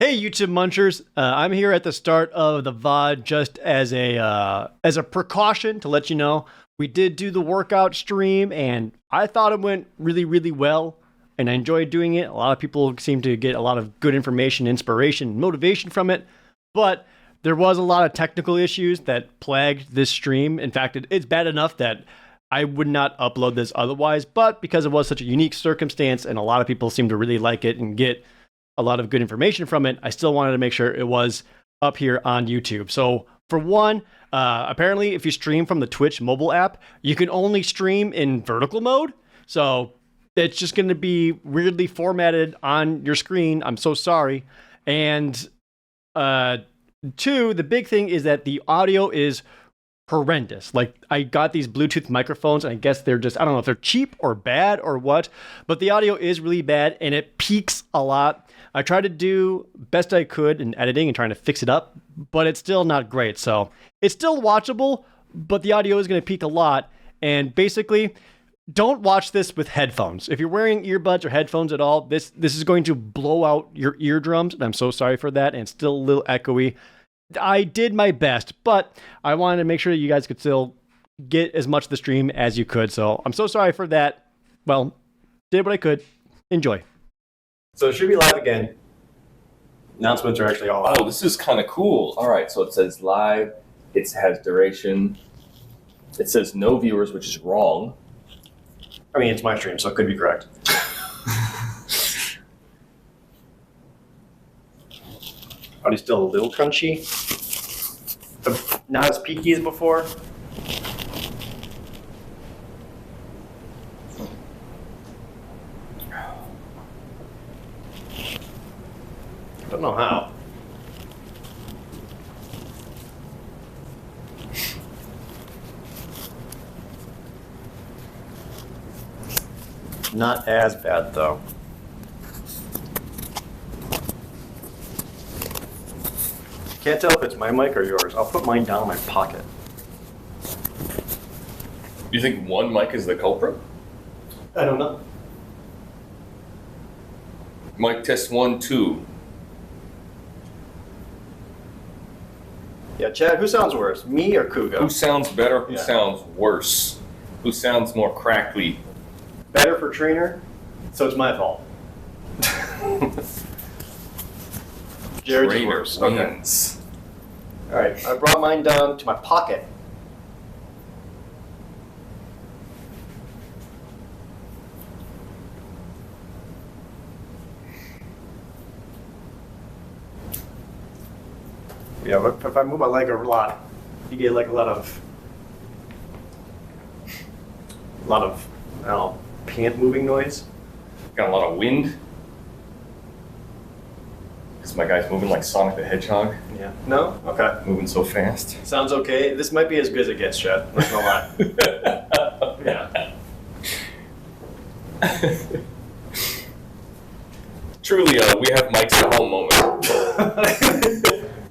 Hey, YouTube munchers! I'm here at the start of the VOD just as a precaution to let you know we did do the workout stream, and I thought it went really, really well, and I enjoyed doing it. A lot of people seem to get a lot of good information, inspiration, and motivation from it, but there was a lot of technical issues that plagued this stream. In fact, it's bad enough that I would not upload this otherwise, but because it was such a unique circumstance and a lot of people seem to really like it and get a lot of good information from it, I still wanted to make sure it was up here on YouTube. So for one, apparently if you stream from the Twitch mobile app, you can only stream in vertical mode. So it's just going to be weirdly formatted on your screen. I'm so sorry. And two, the big thing is that the audio is horrendous. Like, I got these Bluetooth microphones, and I guess they're just, I don't know if they're cheap or bad or what, but the audio is really bad and it peaks a lot. I tried to do best I could in editing and trying to fix it up, but it's still not great. So it's still watchable, but the audio is going to peak a lot. And basically, don't watch this with headphones. If you're wearing earbuds or headphones at all, this is going to blow out your eardrums, and I'm so sorry for that, and it's still a little echoey. I did my best, but I wanted to make sure that you guys could still get as much of the stream as you could. So I'm so sorry for that. Well, did what I could. Enjoy. So it should be live again. Announcements are actually all out. Oh, this is kind of cool. All right, so it says live. It has duration. It says no viewers, which is wrong. I mean, it's my stream, so it could be correct. Are they still a little crunchy? But not as peaky as before? I don't know how. Not as bad, though. Can't tell if it's my mic or yours. I'll put mine down in my pocket. You think one mic is the culprit? I don't know. Mic test 1, 2. Yeah, Chad, who sounds worse, me or Kugo? Who sounds better? Who Yeah. sounds worse? Who sounds more crackly? Better for trainer, so it's my fault. Jared's is Trainer worse. wins. All right, I brought mine down to my pocket. Yeah, but if I move my leg a lot, you get like a lot of, I don't know, pant moving noise. Got a lot of wind. Because my guy's moving like Sonic the Hedgehog. Yeah. No? Okay. Moving so fast. Sounds okay. This might be as good as it gets, Chad. Not gonna lie. Yeah. Truly, we have Mike's at home moment.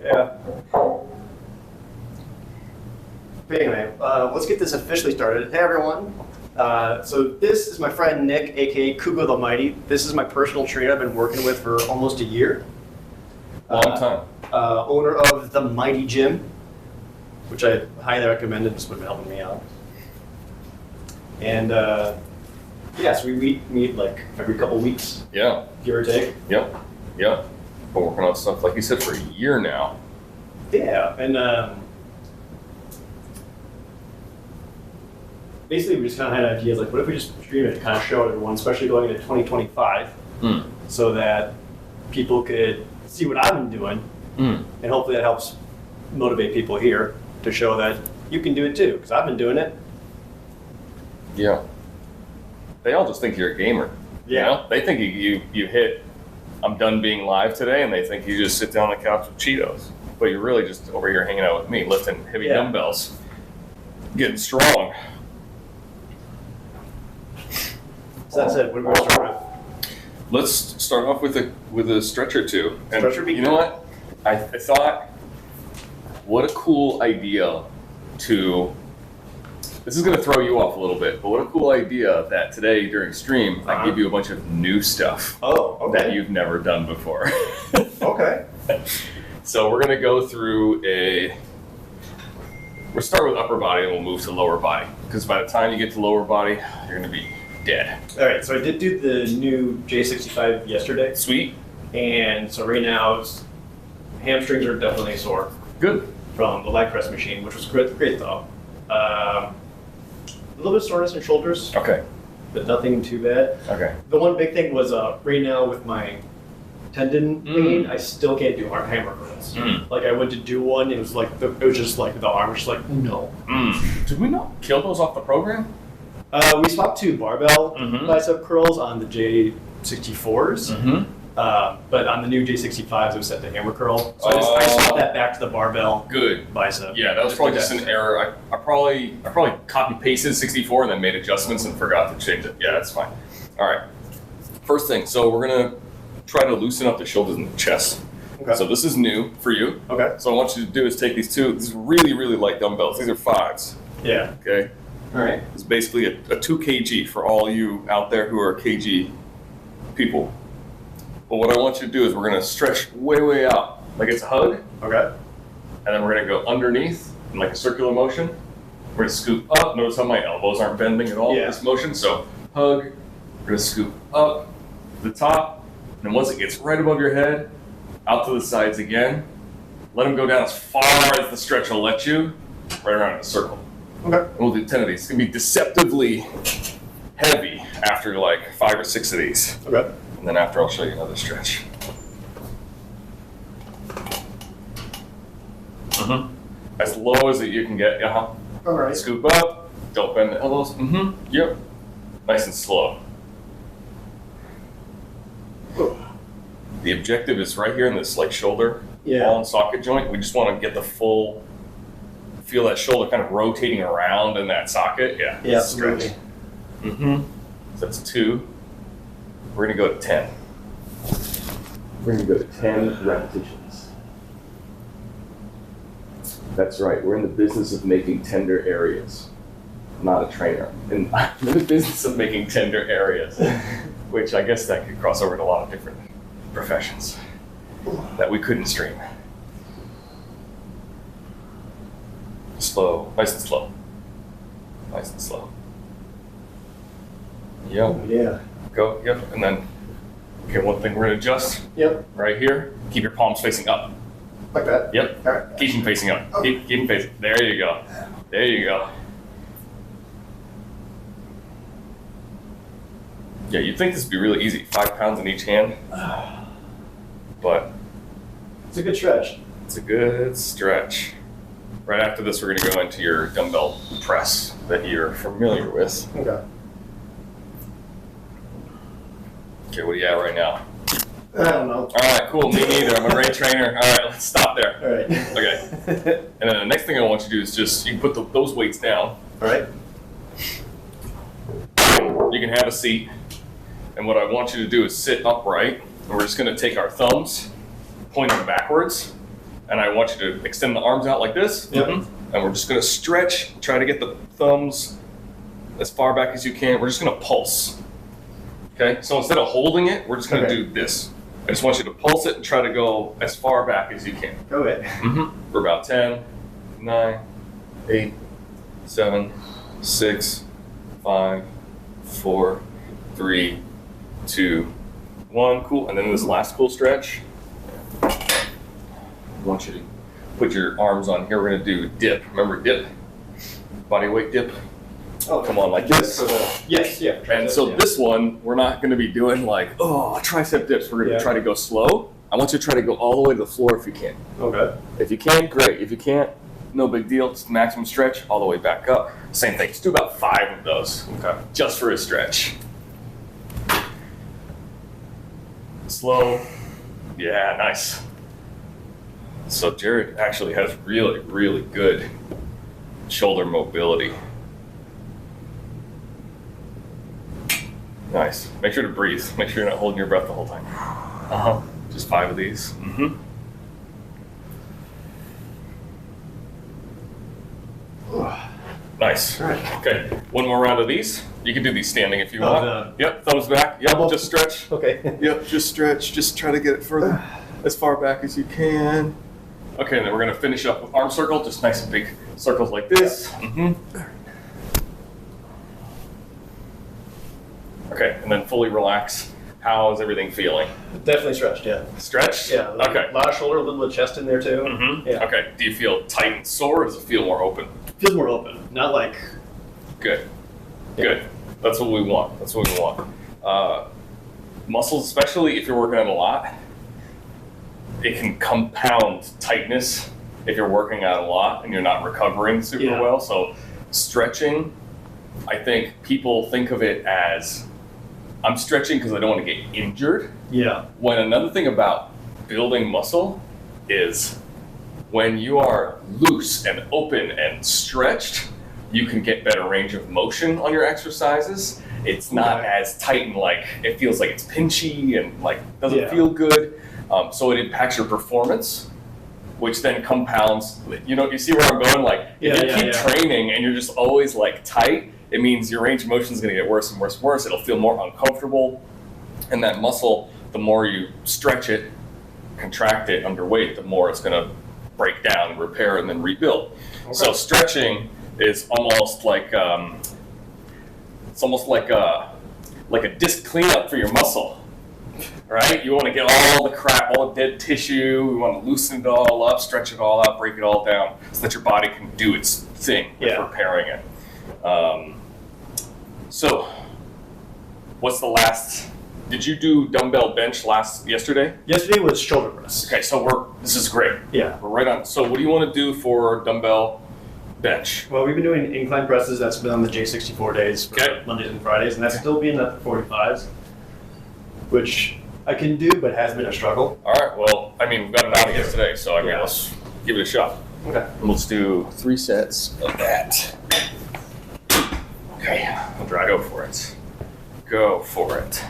Yeah. But anyway, let's get this officially started. Hey everyone. So this is my friend Nick, aka Kugo the Mighty. This is my personal trainer I've been working with for almost a year. Long time. Owner of the Mighty Gym, which I highly recommended. This would have been helping me out. And yeah, so we meet like every couple weeks, Yeah. give or take. Yep. Yep. Been working on stuff, like you said, for a year now. Yeah, and basically we just kind of had ideas like, what if we just stream it to kind of show everyone, especially going into 2025, so that people could see what I've been doing, and hopefully that helps motivate people here to show that you can do it too, because I've been doing it. Yeah. They all just think you're a gamer. Yeah. You know? They think you hit, I'm done being live today, and they think you just sit down on the couch with Cheetos. But you're really just over here hanging out with me, lifting heavy dumbbells, getting strong. So that's it. What are we going to start with? Let's start off with a stretch or two. And Stretch or be you know what? I thought, what a cool idea to. This is going to throw you off a little bit, but what a cool idea that today during stream I give you a bunch of new stuff Oh, okay. that you've never done before. Okay. So we're gonna go through we'll start with upper body and we'll move to lower body. Because by the time you get to lower body, you're gonna be dead. All right, so I did do the new J65 yesterday. Sweet. And so right now, hamstrings are definitely sore. Good. From the leg press machine, which was great though. A little bit of soreness in shoulders, Okay. but nothing too bad. Okay. The one big thing was right now with my tendon pain, I still can't do hammer curls. Like I went to do one, it was just like the arm was just like no. Did we not kill those off the program? We swapped to barbell bicep curls on the J64s. But on the new J65s, it was set to hammer curl. So I swapped that back to the barbell. Good. Bicep. Yeah, that was probably just an error. I probably copy pasted 64 and then made adjustments and forgot to change it. Yeah, that's fine. All right. First thing, so we're gonna try to loosen up the shoulders and the chest. Okay. So this is new for you. Okay. So what I want you to do is take these really, really light dumbbells. These are 5s. Yeah. Okay. All right. It's basically a 2 kg for all you out there who are kg people. But what I want you to do is we're gonna stretch way, way out, like it's a hug. Okay. And then we're gonna go underneath in like a circular motion. We're gonna scoop up. Notice how my elbows aren't bending at all in this motion. So hug, we're gonna scoop up to the top. And once it gets right above your head, out to the sides again. Let them go down as far as the stretch will let you, right around in a circle. Okay. And we'll do 10 of these. It's gonna be deceptively heavy after like 5 or 6 of these. Okay. And then after I'll show you another stretch. As low as you can get. All right. Scoop up. Don't bend the elbows. Yep. Nice and slow. The objective is right here in this like shoulder ball and socket joint. We just want to get the full feel that shoulder kind of rotating around in that socket. Yeah. Yeah. Stretch. So that's 2. We're gonna go to 10. We're gonna go to 10 repetitions. That's right. We're in the business of making tender areas. I'm not a trainer. And I'm in the business of making tender areas, which I guess that could cross over to a lot of different professions that we couldn't stream. Slow, nice and slow. Nice and slow. Yep. Yeah. Go, yep, and then, okay, one thing we're gonna adjust. Yep. Right here, keep your palms facing up. Like that? Yep. All right. Keep them facing up. Keep them facing. There you go. There you go. Yeah, you'd think this would be really easy. 5 pounds in each hand. But it's a good stretch. It's a good stretch. Right after this, we're gonna go into your dumbbell press that you're familiar with. Okay. Okay, what are you at right now? I don't know. All right, cool. Me neither. I'm a great trainer. All right, let's stop there. All right. Okay. And then the next thing I want you to do is just, you can put those weights down. All right. You can have a seat. And what I want you to do is sit upright. And we're just going to take our thumbs, point them backwards. And I want you to extend the arms out like this. Yep. And we're just going to stretch, try to get the thumbs as far back as you can. We're just going to pulse. Okay? So instead of holding it, we're just going to do this. I just want you to pulse it and try to go as far back as you can. Go ahead. For about 10, 9, 8, 7, 6, 5, 4, 3, 2, 1. Cool. And then this last cool stretch, I want you to put your arms on here. We're going to do dip. Remember dip? Body weight dip. Oh, come on, like this. Yes, yeah. And so this one, we're not going to be doing like, oh, tricep dips. We're going to try to go slow. I want you to try to go all the way to the floor if you can. Okay. If you can, great. If you can't, no big deal. Just maximum stretch all the way back up. Same thing. Just do about 5 of those. Okay. Just for a stretch. Slow. Yeah, nice. So Jared actually has really, really good shoulder mobility. Nice. Make sure to breathe. Make sure you're not holding your breath the whole time. Just 5 of these. Nice. All right. Okay. One more round of these. You can do these standing if you want. Yep. Thumbs back. Yep. Just stretch. Okay. Yep. Just stretch. Just try to get it further, as far back as you can. Okay, and then we're gonna finish up with arm circle, just nice and big circles like this. Okay, and then fully relax. How is everything feeling? Definitely stretched, yeah. Stretched? Yeah. Okay. A lot of shoulder, a little bit of chest in there too. Yeah. Okay. Do you feel tight and sore, or does it feel more open? Feels more open, not like. Good. Yeah. Good. That's what we want. That's what we want. Muscles, especially if you're working out a lot, it can compound tightness if you're working out a lot and you're not recovering super well. So stretching, I think people think of it as, I'm stretching because I don't want to get injured. Yeah. When another thing about building muscle is when you are loose and open and stretched, you can get better range of motion on your exercises. It's not as tight and like, it feels like it's pinchy and like doesn't feel good. So it impacts your performance, which then compounds, you see where I'm going? Like if you keep training and you're just always like tight, it means your range of motion is going to get worse and worse and worse. It'll feel more uncomfortable. And that muscle, the more you stretch it, contract it under weight, the more it's going to break down, repair, and then rebuild. Okay. So stretching is almost like a disc cleanup for your muscle, right? You want to get all the crap, all the dead tissue. We want to loosen it all up, stretch it all out, break it all down, so that your body can do its thing with repairing it. So, what's the last? Did you do dumbbell bench yesterday? Yesterday was shoulder press. Okay, so this is great. Yeah. We're right on. So, what do you want to do for dumbbell bench? Well, we've been doing incline presses. That's been on the J64 days for Mondays and Fridays, and that's still being at the 45s, which I can do, but has been a struggle. All right. Well, I mean, we've got an audience today, so I mean, let's give it a shot. Okay. And let's do 3 sets of that. Okay. Go for it. Go for it.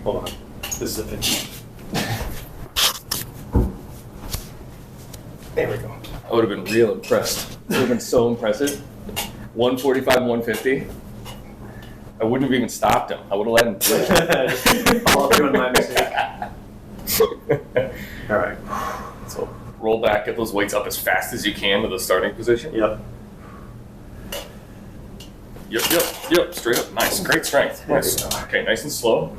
Hold on. This is a finish. There we go. I would have been real impressed. It would have been so impressive. 145, 150. I wouldn't have even stopped him. I would have let him do it. I'll doing my mistake. All right. So roll back, get those weights up as fast as you can to the starting position. Yep. Yep. Straight up. Nice. Great strength. Nice. Okay, nice and slow.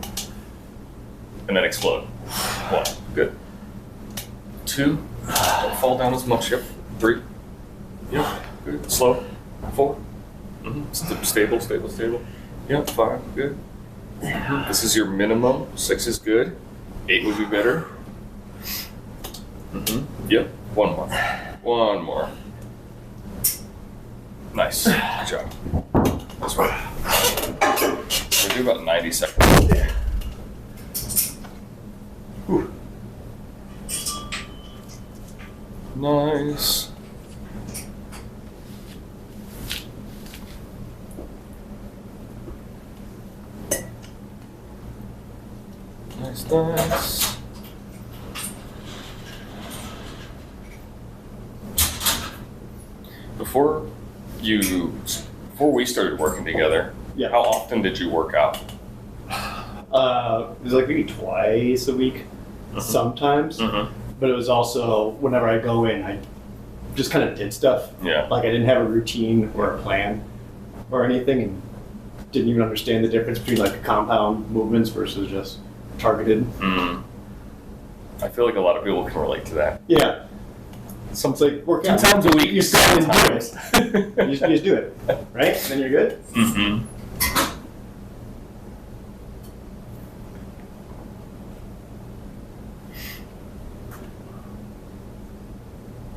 And then explode. 1. Good. 2. Don't fall down as much. Yep. 3. Yep. Good. Slow. 4. Stable. Yep. 5. Good. This is your minimum. 6 is good. 8 would be better. Yep. 1 more. Nice. Good job. That's right. We'll do about 90 seconds. Yeah. Whew. Nice. Nice. Before we started working together, how often did you work out? It was like maybe twice a week, sometimes. But it was also whenever I go in, I just kind of did stuff. Yeah. Like I didn't have a routine or a plan or anything, and didn't even understand the difference between like compound movements versus just targeted. I feel like a lot of people can relate to that. Yeah. So it's like working 2 times a week. You just do it. You just do it, right? Then you're good.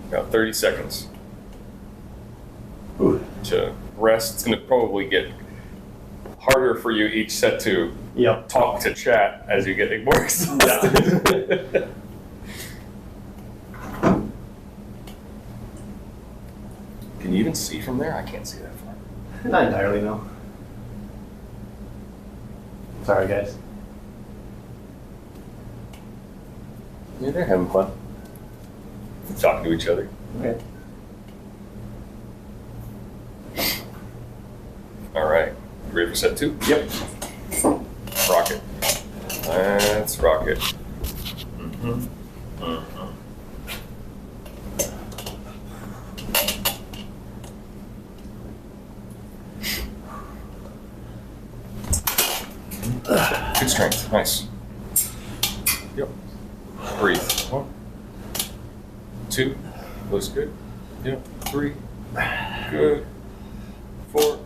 About 30 seconds. Ooh. To rest. It's going to probably get harder for you each set to talk to chat as you get more exhausted. Can you even see from there? I can't see that far. Not entirely, no. Sorry, guys. Yeah, they're having fun. Talking to each other. Okay. All right. Ready for set 2? Yep. Rock it. Let's rock it. Good strength. Nice. Yep. Breathe. 1, 2. Looks good. Yep. 3. Good. 4.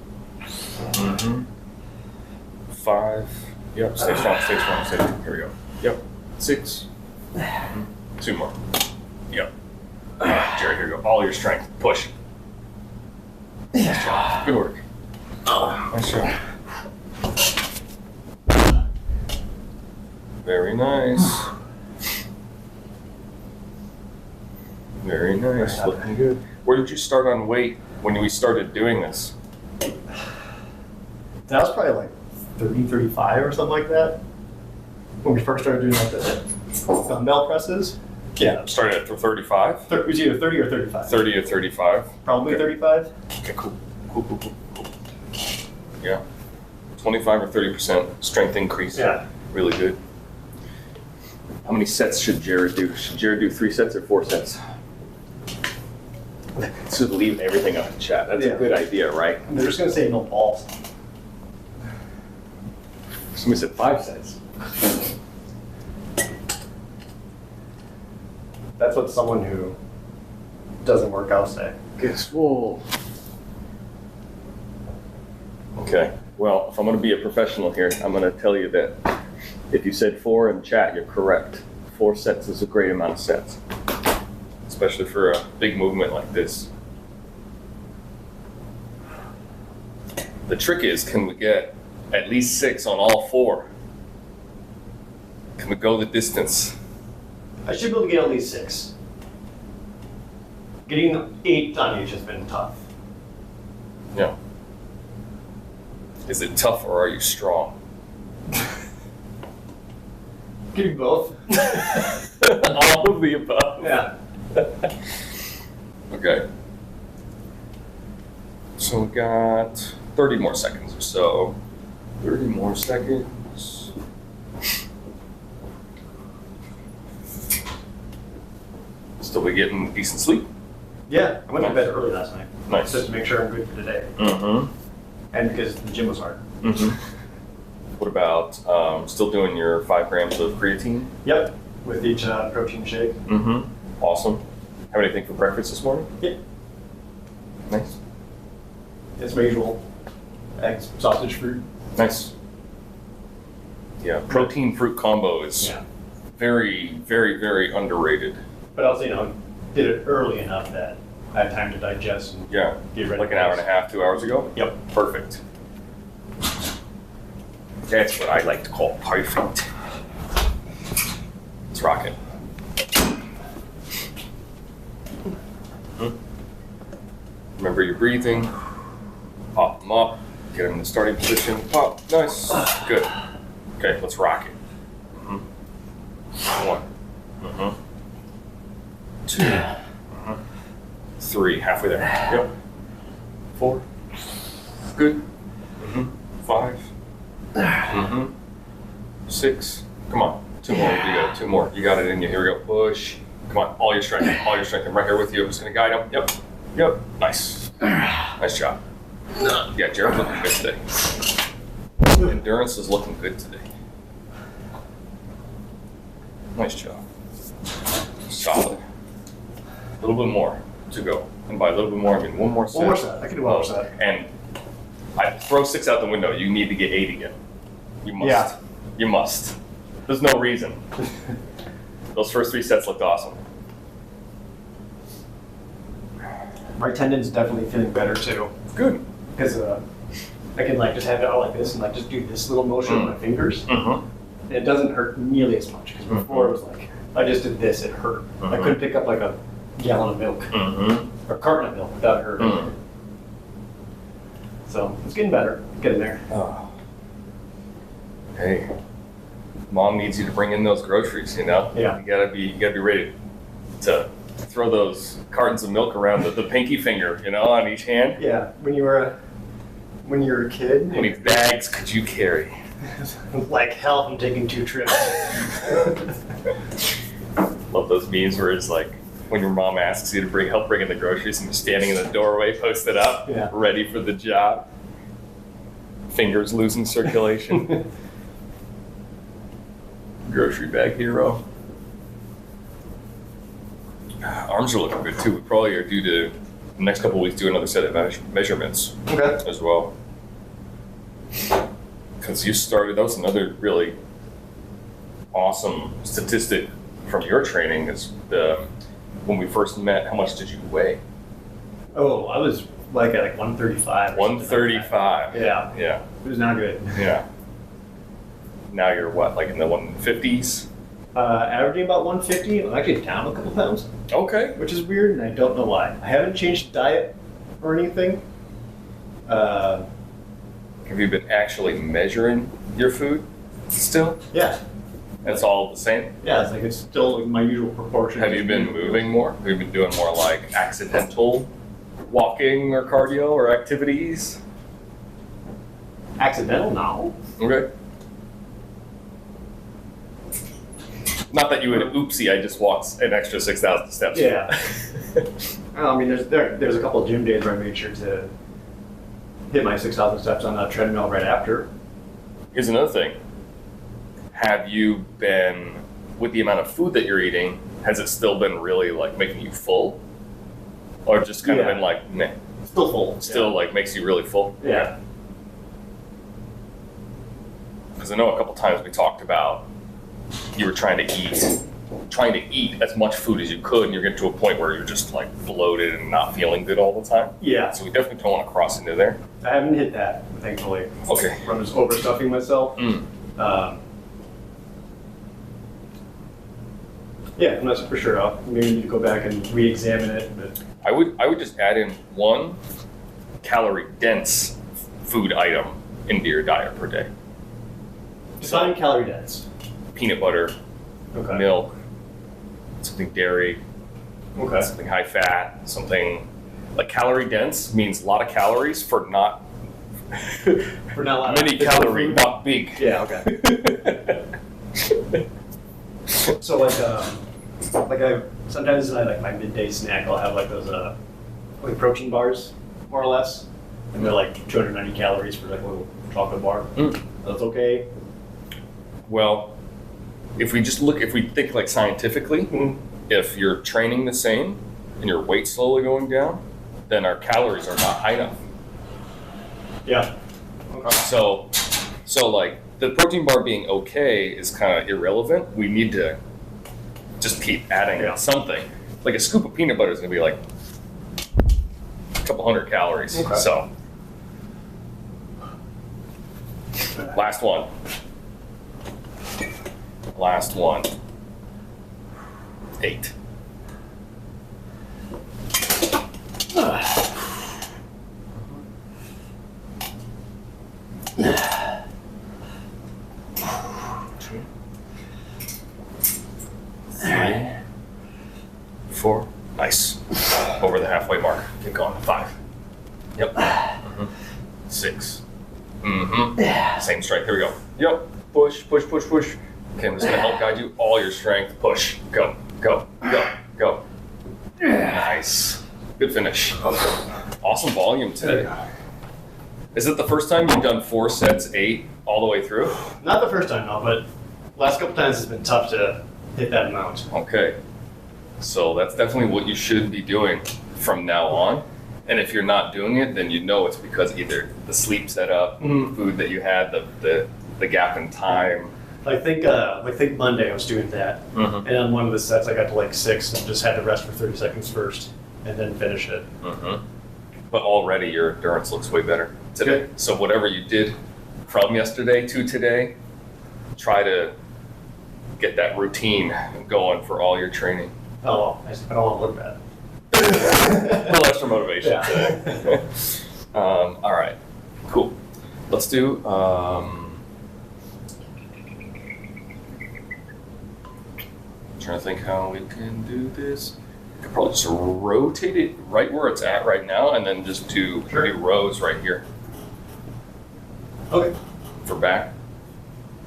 5. Yep. Stay strong. Stay strong. Stay strong. Here we go. Yep. 6. 2 more. Yep. Jerry, here we go. All your strength. Push. Nice job. Good work. Nice job. Very nice. Very nice. Looking good. Where did you start on weight when we started doing this? That was probably like 30, 35 or something like that. When we first started doing like the dumbbell presses. Yeah. Started at 35? It was either 30 or 35. 30 or 35? Probably Okay. 35. Okay, cool. Cool. Yeah. 25 or 30% strength increase. Yeah. Really good. How many sets should Jared do? Should Jared do 3 sets or 4 sets? Just leave everything up in chat. That's a good idea, right? They're just gonna say no balls. Somebody said 5 sets. That's what someone who doesn't work out say. Guess whoa. Okay. Well, if I'm going to be a professional here, I'm going to tell you that if you said 4 in chat, you're correct. 4 sets is a great amount of sets, especially for a big movement like this. The trick is, can we get at least 6 on all 4? Can we go the distance? I should be able to get at least 6. Getting 8 on each has been tough. Yeah. Is it tough or are you strong? Give me both. All of the above. Yeah. Okay. So we got 30 more seconds or so. 30 more seconds. Still be getting decent sleep? Yeah, I went to bed early last night. Nice. Just to make sure I'm good for today. Mm-hmm. And because the gym was hard. Mm-hmm. What about still doing your 5 grams of creatine? Yep. With each protein shake. Mm-hmm. Awesome. Have anything for breakfast this morning? Yeah. Nice. As my usual. Eggs, sausage, fruit. Nice. Yeah, protein fruit combo is very, very, very underrated. But also, did it early enough that I had time to digest and Yeah, get ready. like an hour and a half, 2 hours ago? Yep. Perfect. That's what I like to call perfect. Let's rock it. Remember your breathing. Pop them up. Get them in the starting position. Pop. Nice. Good. Okay, let's rock it. 1. 2. 3. Halfway there. Yep. 4. Good. 5. 6. Come on. 2 more. You go. 2 more. You got it in you. Here we go. Push. Come on. All your strength. All your strength. I'm right here with you. I'm just going to guide him. Yep. Yep. Nice. Nice job. Yeah, Jared's looking good today. Endurance is looking good today. Nice job. Solid. A little bit more to go. And by a little bit more, I mean 1 more set. 1 more set. I can do 1 more set. And I throw 6 out the window. You need to get 8 again. You must. Yeah. You must. There's no reason. Those first 3 sets looked awesome. My tendon's definitely feeling better too. Good. Because I can just have it all like this and just do this little motion with my fingers. Mm-hmm. And it doesn't hurt nearly as much. Because before it was like, I just did this, it hurt. I couldn't pick up like a gallon of milk or a carton of milk without it hurting. So it's getting better. Getting there. Oh. Hey, Mom needs you to bring in those groceries. Yeah. You gotta be ready to throw those cartons of milk around the pinky finger, on each hand. Yeah. When you were when you're a kid. How many bags could you carry? Like hell, I'm taking 2 trips. Love those memes where it's like when your mom asks you to help bring in the groceries and you're standing in the doorway, posted up, ready for the job. Fingers losing circulation. Grocery bag hero. Arms are looking good too. We probably are due to the next couple of weeks do another set of measurements as well. Because you started, that was another really awesome statistic from your training is when we first met, how much did you weigh? Oh, I was like at 135. 135. Yeah. Yeah. It was not good. Yeah. Now you're what, like in the 150s? Averaging about 150. I'm actually down a couple pounds. Okay. Which is weird, and I don't know why. I haven't changed diet or anything. Have you been actually measuring your food still? Yeah. It's all the same? Yeah, it's still like my usual proportion. Have you been moving more? Have you been doing more like accidental walking or cardio or activities? Accidental? No. Okay. Not that you would oopsie, I just walked an extra 6,000 steps. Yeah. I mean, there's a couple of gym days where I made sure to hit my 6,000 steps on a treadmill right after. Here's another thing. Have you been, with the amount of food that you're eating, has it still been really like making you full? Or just kind of been like, meh? Still full. Still like makes you really full? Yeah. Because I know a couple times we talked about you were trying to eat as much food as you could, and you're getting to a point where you're just like bloated and not feeling good all the time. Yeah. So we definitely don't want to cross into there. I haven't hit that, thankfully. Okay. I'm just overstuffing myself. Yeah, I'm not super sure. I'll maybe need to go back and re-examine it. But I would just add in 1 calorie dense food item into your diet per day. define calorie dense. Peanut butter, milk, something dairy, something high fat, something like calorie dense means a lot of calories for not For not a lot many of calorie, food. not big. Yeah, okay. So sometimes I like my midday snack. I'll have like those like protein bars, more or less, and they're like 290 calories for like a little chocolate bar. That's okay. Well, if we think like scientifically, if you're training the same and your weight's slowly going down, then our calories are not high enough. Yeah. Okay. So like the protein bar being okay is kind of irrelevant. We need to just keep adding something. Like a scoop of peanut butter is gonna be like a couple hundred calories. Okay. So last one. 8. Three, 4. Nice. Over the halfway mark. Keep going. 5. Yep. 6. Same strength. Here we go. Yep. Push, push, push, push. Okay, I'm just gonna help guide you. All your strength. Push. Go. Go. Go. Go. Nice. Good finish. Awesome volume today. Is it the first time you've done 4 sets, 8, all the way through? Not the first time, no, but last couple times it's been tough to hit that amount. Okay. So that's definitely what you should be doing from now on. And if you're not doing it, then you know it's because either the sleep setup, food that you had, the gap in time. I think Monday I was doing that, and on one of the sets I got to like 6 and just had to rest for 30 seconds first and then finish it. But already your endurance looks way better today. Good. So whatever you did from yesterday to today, try to get that routine going for all your training. Oh, well, I don't want to look bad. A little extra motivation Yeah. today. All right, cool. Let's do. Trying to think how we can do this. I could probably just rotate it right where it's at right now, and then just do rows right here. Okay. For back.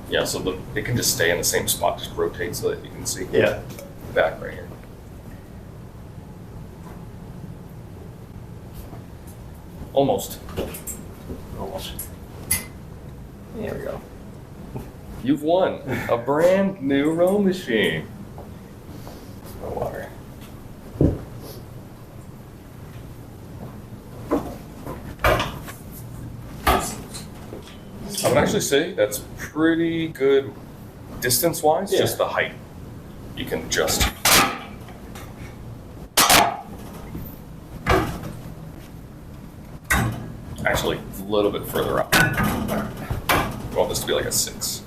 Yeah, so it can just stay in the same spot, just rotate so that you can see. Yeah. Back right here. Almost. Almost. There we go. You've won a brand new row machine. No water. I would actually say that's pretty good distance-wise, Yeah. just the height. You can adjust. Actually, a little bit further up. I want this to be like a 6.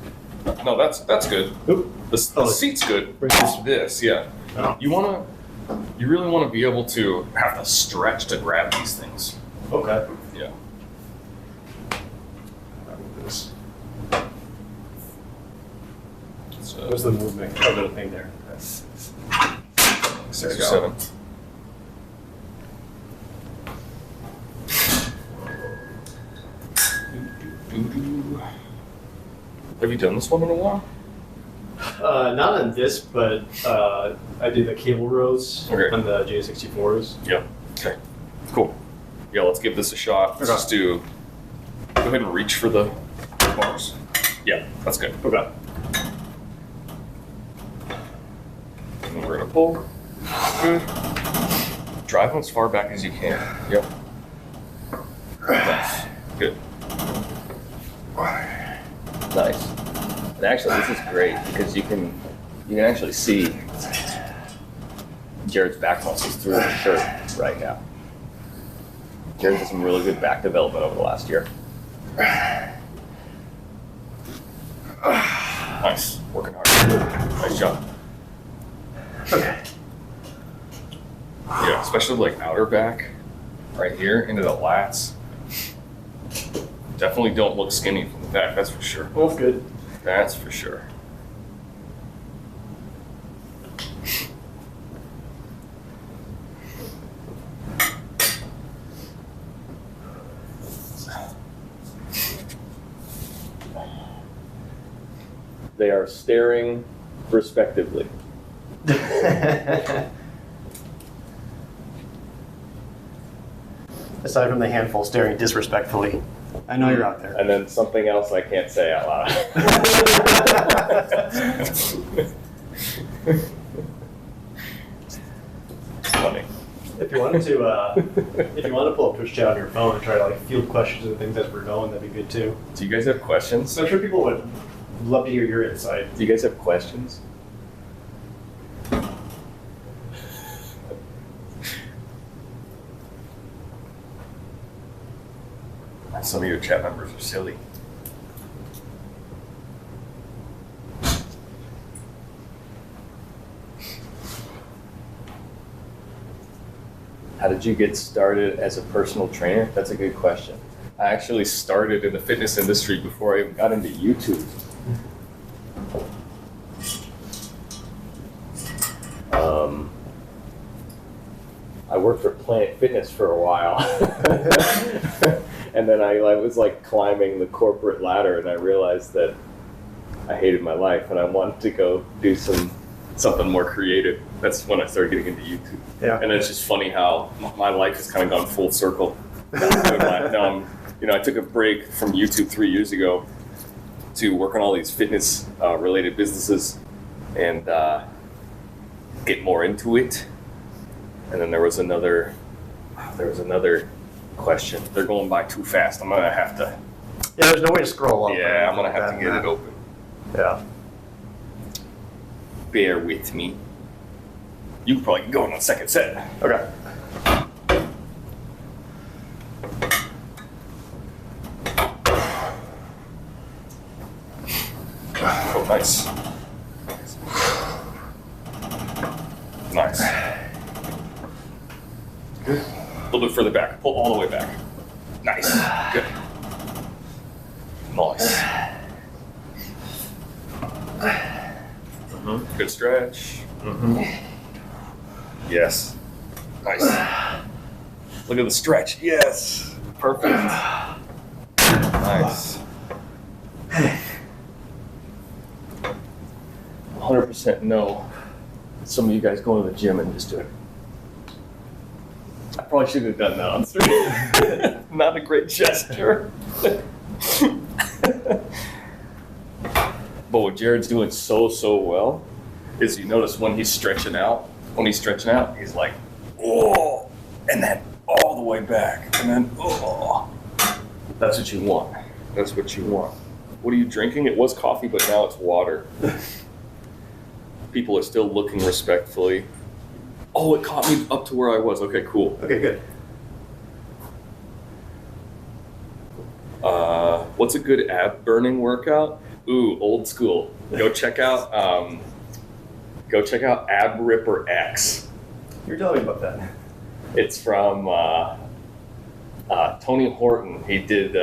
No, that's good. Oop. The seat's good. Where's this? This, yeah. Oh. You really want to be able to have to stretch to grab these things. Okay. Yeah. This. So, What's the movement? Oh, little thing there. That's 6 There or you go. 7. Have you done this one in a while? Not on this, but I did the cable rows Okay. on the J64s. Yeah. Okay. Cool. Yeah, let's give this a shot. Let's Okay. just do. Go ahead and reach for the bars. Yeah, that's good. Okay. And we're gonna pull. Good. Drive them as far back as you can. Yep. Nice. Good. Nice. And actually, this is great because you can actually see Jared's back muscles through his shirt right now. Jared did some really good back development over the last year. Nice. Working hard. Nice job. Okay. Yeah, especially like outer back, right here into the lats. Definitely don't look skinny from the back. That's for sure. Well, that's good. That's for sure. They are staring respectively. Aside from the handful staring disrespectfully, I know you're out there. And then something else I can't say out loud. It's funny. If you wanted to pull up Twitch chat on your phone and try to like field questions and things as we're going, that'd be good too. Do you guys have questions? So I'm sure people would love to hear your insight. Do you guys have questions? Some of your chat members are silly. How did you get started as a personal trainer? That's a good question. I actually started in the fitness industry before I even got into YouTube. I worked for Planet Fitness for a while. And then I was like climbing the corporate ladder and I realized that I hated my life and I wanted to go do something more creative. That's when I started getting into YouTube. Yeah. And it's just funny how my life has kind of gone full circle. Now I took a break from YouTube 3 years ago to work on all these fitness related businesses and get more into it. And then there was another question. They're going by too fast. I'm gonna have to. Yeah, there's no way to scroll up. Yeah, I'm gonna have to get it open. Yeah. Bear with me. You probably can go on the second set. Okay. Oh, nice. Nice. Good. A little bit further back. Pull all the way back. Nice. Good. Nice. Good stretch. Yes. Nice. Look at the stretch. Yes. Perfect. Nice. 100% know some of you guys go to the gym and just do it. I probably should have done that on stream. Not a great gesture. But what Jared's doing so well is, you notice when he's stretching out, he's like, oh, and then all the way back, and then, oh. That's what you want. That's what you want. What are you drinking? It was coffee, but now it's water. People are still looking respectfully. Oh, it caught me up to where I was. Okay, cool. Okay, good. What's a good ab burning workout? Ooh, old school. Go check out Ab Ripper X. You're telling me about that. It's from Tony Horton. He did.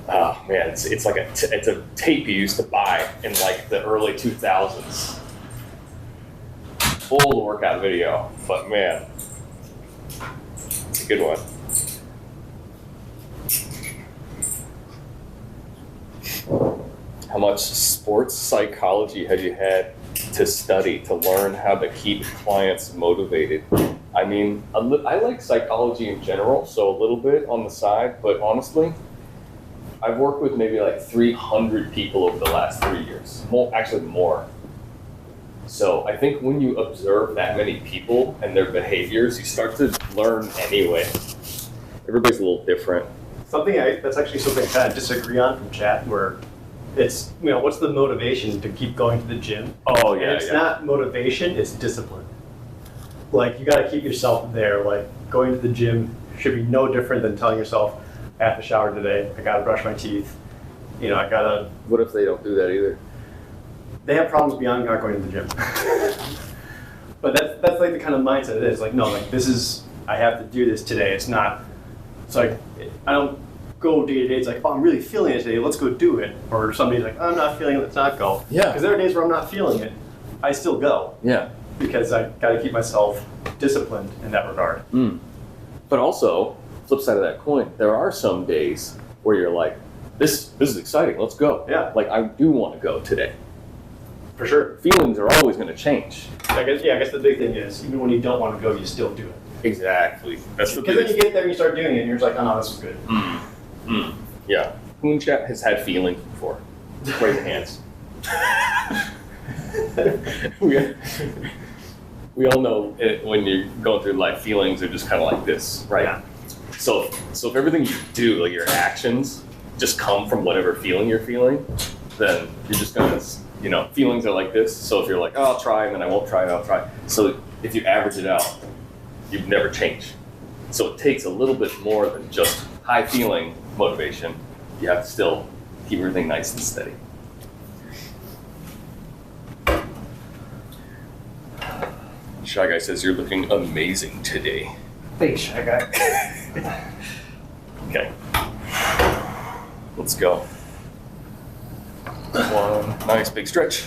Oh man, it's like it's a tape you used to buy in like the early 2000s. Old workout video, but man, it's a good one. How much sports psychology have you had to study to learn how to keep clients motivated? I mean, I like psychology in general, so a little bit on the side, but honestly, I've worked with maybe like 300 people over the last 3 years. More. So I think when you observe that many people and their behaviors, you start to learn anyway. Everybody's a little different. That's actually something I kind of disagree on from chat, where it's, what's the motivation to keep going to the gym? Oh, And yeah. it's not motivation, it's discipline. Like, you got to keep yourself there. Like, going to the gym should be no different than telling yourself, I have to shower today, I got to brush my teeth, I got to... What if they don't do that either? They have problems beyond not going to the gym. But that's like the kind of mindset it is. Like, no, like, this is, I have to do this today. It's like, I don't go day to day. It's like, oh, I'm really feeling it today, let's go do it. Or somebody's like, I'm not feeling it, let's not go. Yeah. Because there are days where I'm not feeling it. I still go. Yeah. Because I got to keep myself disciplined in that regard. But also, flip side of that coin, there are some days where you're like, this is exciting, let's go. Yeah. Like, I do want to go today. For sure. Feelings are always going to change. I guess the big thing is, even when you don't want to go, you still do it. Exactly. That's the Because then biggest. you get there and you start doing it, and you're just like, oh no, this is good. Yeah. Who in chat has had feelings before? Raise your hands. we all know it, when you're going through life, feelings are just kind of like this, right? Yeah. So if everything you do, like your actions, just come from whatever feeling you're feeling, then you're just gonna, feelings are like this. So if you're like, oh, I'll try, and then I won't try, and I'll try. So if you average it out, you've never changed. So it takes a little bit more than just high feeling motivation. You have to still keep everything nice and steady. Shy Guy says you're looking amazing today. Thanks, Shy Guy. Okay. Let's go. 1, nice big stretch.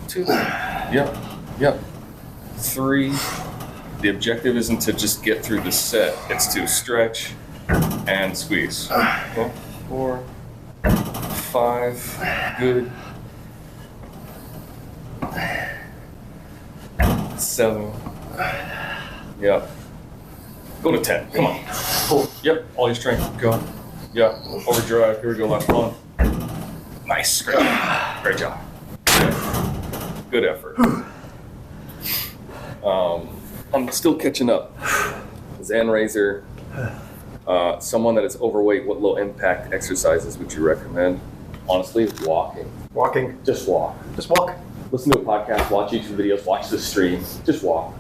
2, yep. 3. The objective isn't to just get through the set, it's to stretch and squeeze. Okay. 4, 5, good. 7, yep. Go to 10, come on. Pull, yep, all your strength, go. Yeah, overdrive, here we go, last one. Nice, great job. Good effort. I'm still catching up. Zen Razor, someone that is overweight, what low impact exercises would you recommend? Honestly, walking. Walking. Just walk. Just walk. Listen to a podcast, watch YouTube videos, watch the stream. Just walk.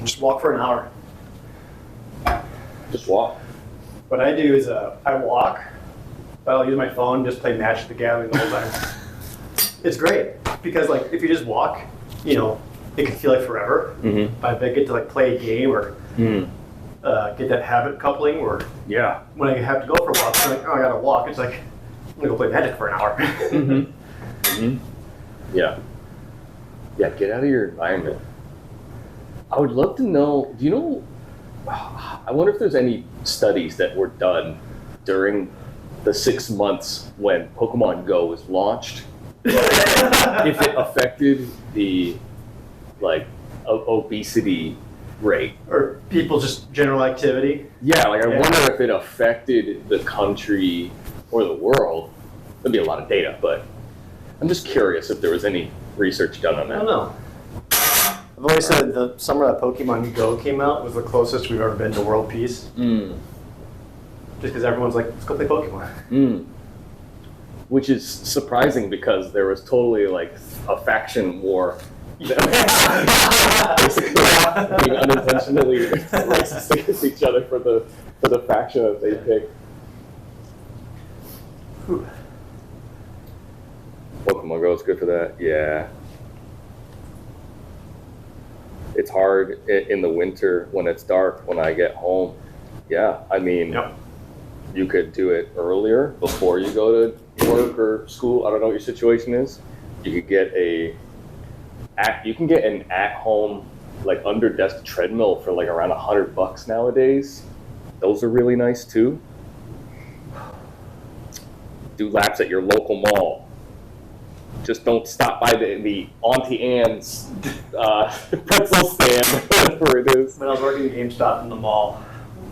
Just walk for an hour. Just walk. What I do is I walk, but I'll use my phone, just play Magic the Gathering the whole time. It's great because like if you just walk, it can feel like forever. Mm-hmm. But if I get to like play a game or get that habit coupling, or when I have to go for a walk, I'm like, oh, I gotta walk. It's like I'm gonna go play Magic for an hour. Yeah. Yeah, get out of your environment. I would love to know, I wonder if there's any studies that were done during the 6 months when Pokemon Go was launched if it affected the like obesity rate. Or people just general activity. Yeah, like I wonder if it affected the country or the world. There'd be a lot of data, but I'm just curious if there was any research done on that. I don't know. I've always said the summer that Pokemon Go came out was the closest we've ever been to world peace. Mm. Just because everyone's like, let's go play Pokemon. Mm. Which is surprising because there was totally like a faction war. Basically being unintentionally racist against each other for the faction that they picked. Pokemon Go is good for that. Yeah. It's hard in the winter when it's dark when I get home. Yeah, I mean, you could do it earlier before you go to work or school. I don't know what your situation is. You could get an at-home like under desk treadmill for like around $100 nowadays. Those are really nice too. Do laps at your local mall. Just don't stop by the Auntie Anne's pretzel stand, whatever it is. When I was working at GameStop in the mall,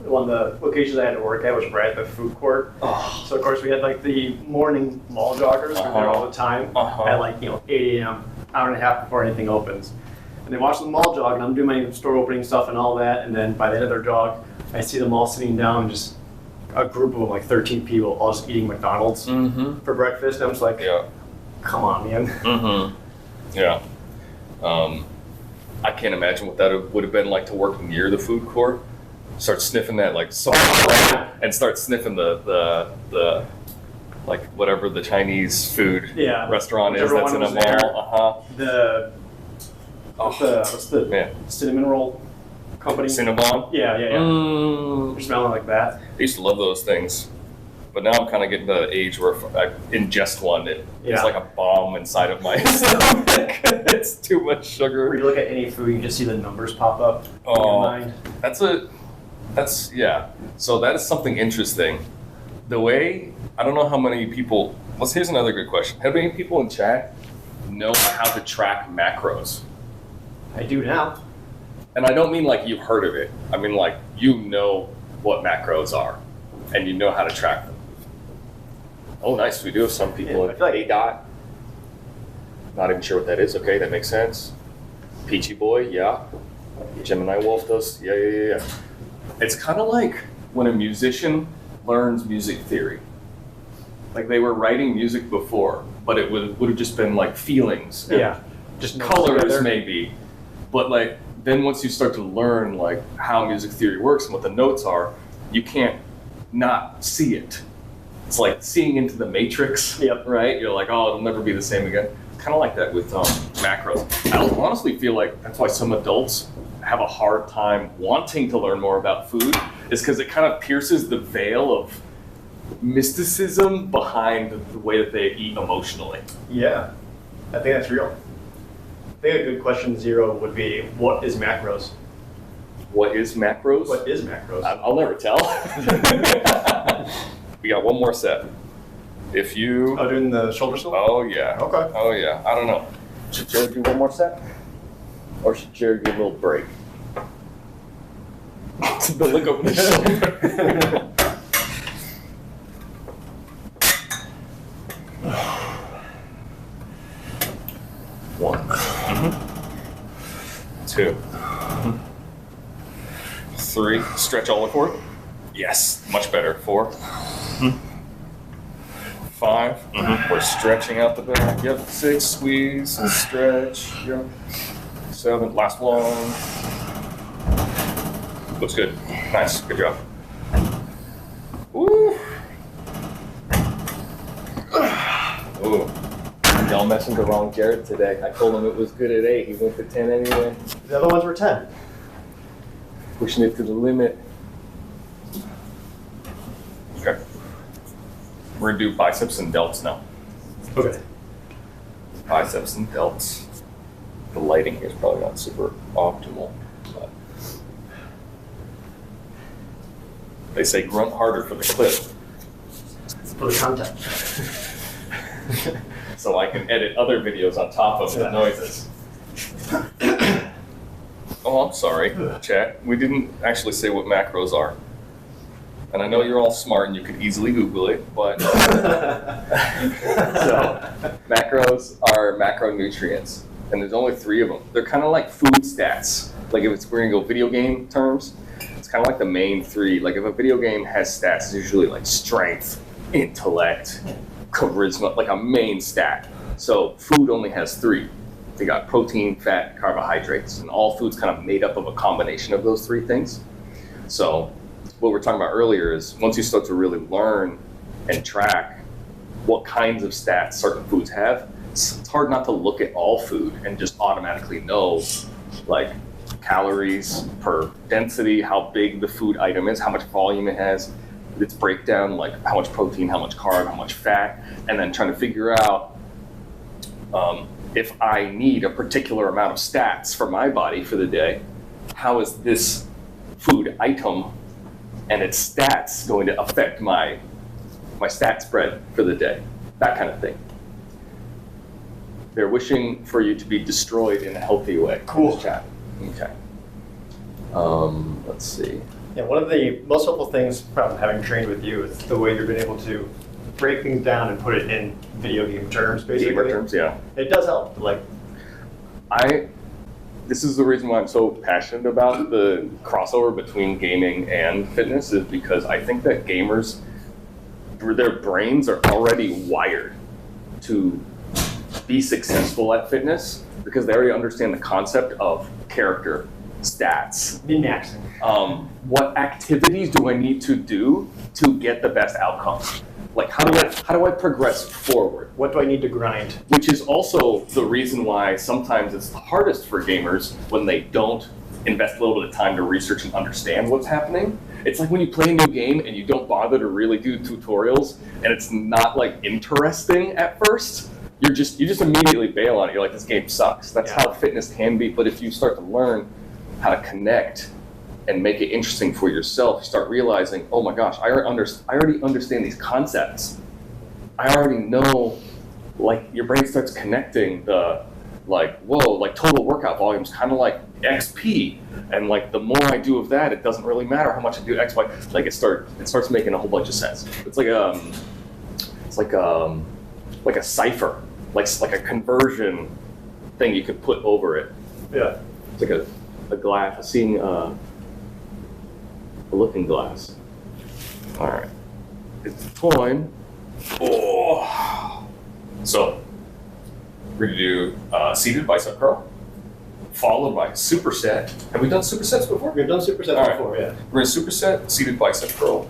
one of the locations I had to work at was right at the food court. Oh. So of course we had like the morning mall joggers who were there all the time at like 8 a.m., hour and a half before anything opens. And they watch the mall jog, and I'm doing my store opening stuff and all that. And then by the end of their jog, I see them all sitting down, just a group of them, like 13 people, all just eating McDonald's for breakfast. And I'm just like, come on, man. Mm-hmm. Yeah. I can't imagine what that would have been like to work near the food court. Start sniffing that like salt and start sniffing the like whatever the Chinese food restaurant is that's in a mall. What's the cinnamon roll company? Cinnabon? Yeah. You're smelling like that. I used to love those things. But now I'm kind of getting to the age where if I ingest one, it's like a bomb inside of my stomach. It's too much sugar. When you look at any food, you just see the numbers pop up in your mind. So that is something interesting. The way, I don't know how many people, here's another good question. How many people in chat know how to track macros? I do now. And I don't mean like you've heard of it. I mean like you know what macros are and you know how to track them. Oh, nice. We do have some people in ADOT. Not even sure what that is. Okay, that makes sense. Peachy Boy, yeah. Gemini Wolf does, yeah. It's kind of like when a musician learns music theory. Like they were writing music before, but it would have just been like feelings. Just colors maybe. But like then once you start to learn like how music theory works and what the notes are, you can't not see it. It's like seeing into the matrix, right? You're like, oh, it'll never be the same again. Kind of like that with macros. I honestly feel like that's why some adults have a hard time wanting to learn more about food, is because it kind of pierces the veil of mysticism behind the way that they eat emotionally. Yeah, I think that's real. I think a good question 0 would be, what is macros? What is macros? What is macros? I'll never tell. We got one more set. If you... Oh, doing the shoulder slope? Oh, yeah. Okay. Oh, yeah. I don't know. Should Jared do one more set? Or should Jared get a little break? The look over the shoulder. One. 2. 3. Stretch all the core. Yes. Much better. 4. 5. We're stretching out the back. Yep. 6. Squeeze and stretch. Yep. 7. Last one. Looks good. Nice. Good job. Woo. Ooh. Y'all messing the wrong Jared today. I told him it was good at 8. He went to 10 anyway. The other ones were 10. Pushing it to the limit. Okay. We're gonna do biceps and delts now. Okay. Biceps and delts. The lighting here is probably not super optimal, but they say grunt harder for the clip. For the content. so I can edit other videos on top of the noises. Oh, I'm sorry, chat. We didn't actually say what macros are. And I know you're all smart and you could easily Google it, but so macros are macronutrients, and there's only 3 of them. They're kind of like food stats. Like if we're gonna go video game terms, it's kind of like the main 3. Like if a video game has stats, it's usually like strength, intellect, charisma, like a main stat. So food only has 3. They got protein, fat, carbohydrates, and all food's kind of made up of a combination of those 3 things. So what we were talking about earlier is once you start to really learn and track what kinds of stats certain foods have, it's hard not to look at all food and just automatically know like calories per density, how big the food item is, how much volume it has, its breakdown, like how much protein, how much carb, how much fat, and then trying to figure out if I need a particular amount of stats for my body for the day, how is this food item and its stats going to affect my stat spread for the day? That kind of thing. They're wishing for you to be destroyed in a healthy way. Cool. In this chat. Okay. Let's see. Yeah, one of the most helpful things from having trained with you is the way you've been able to break things down and put it in video game terms, basically. Gamer terms, yeah. It does help. Like, this is the reason why I'm so passionate about the crossover between gaming and fitness, is because I think that gamers, their brains are already wired to be successful at fitness because they already understand the concept of character, stats, min-maxing. What activities do I need to do to get the best outcome? Like how do I progress forward? What do I need to grind? Which is also the reason why sometimes it's the hardest for gamers when they don't invest a little bit of time to research and understand what's happening. It's like when you play a new game and you don't bother to really do tutorials and it's not like interesting at first, you just immediately bail on it. You're like, this game sucks. That's how fitness can be. But if you start to learn how to connect and make it interesting for yourself, you start realizing, oh my gosh, I already understand these concepts. I already know, like your brain starts connecting the, like, whoa, like total workout volume's kind of like XP. And like the more I do of that, it doesn't really matter how much I do X, Y. Like it starts making a whole bunch of sense. It's like a cipher, like a conversion thing you could put over it. Yeah. It's like a glass, seeing a looking glass. All right, it's time. Oh, so we're gonna do seated bicep curl, followed by superset. Have we done supersets before? We've done supersets before, yeah. We're gonna superset seated bicep curl.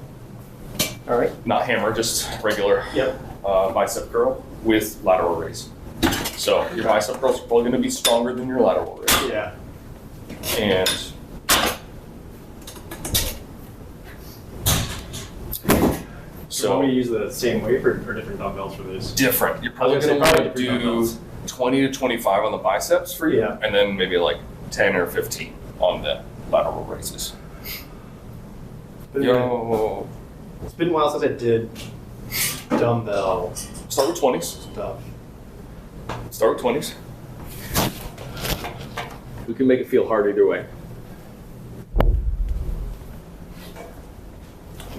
All right. Not hammer, just regular bicep curl with lateral raise. So your bicep curl is probably gonna be stronger than your lateral raise. Yeah. And So want me to use the same weight or different dumbbells for this? Different. You're probably going to want to do 20 to 25 on the biceps for you, and then maybe like 10 or 15 on the lateral raises. Yo. It's been a while since I did dumbbell Start with 20s. stuff. Start with 20s. We can make it feel hard either way.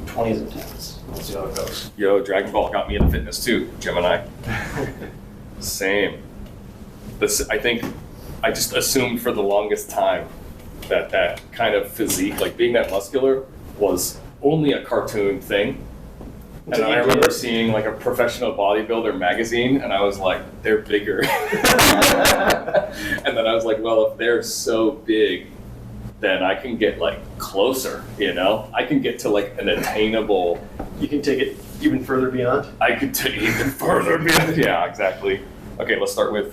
20s and 10s. Let's see how it goes. Yo, Dragon Ball got me into fitness too, Gemini. Same. I think I just assumed for the longest time that kind of physique, like being that muscular, was only a cartoon thing. And I remember seeing like a professional bodybuilder magazine, and I was like, they're bigger. And then I was like, well, if they're so big, then I can get like closer, you know? I can get to like an attainable. You can take it even further beyond? I could take it even further beyond. Yeah, exactly. Okay, let's start with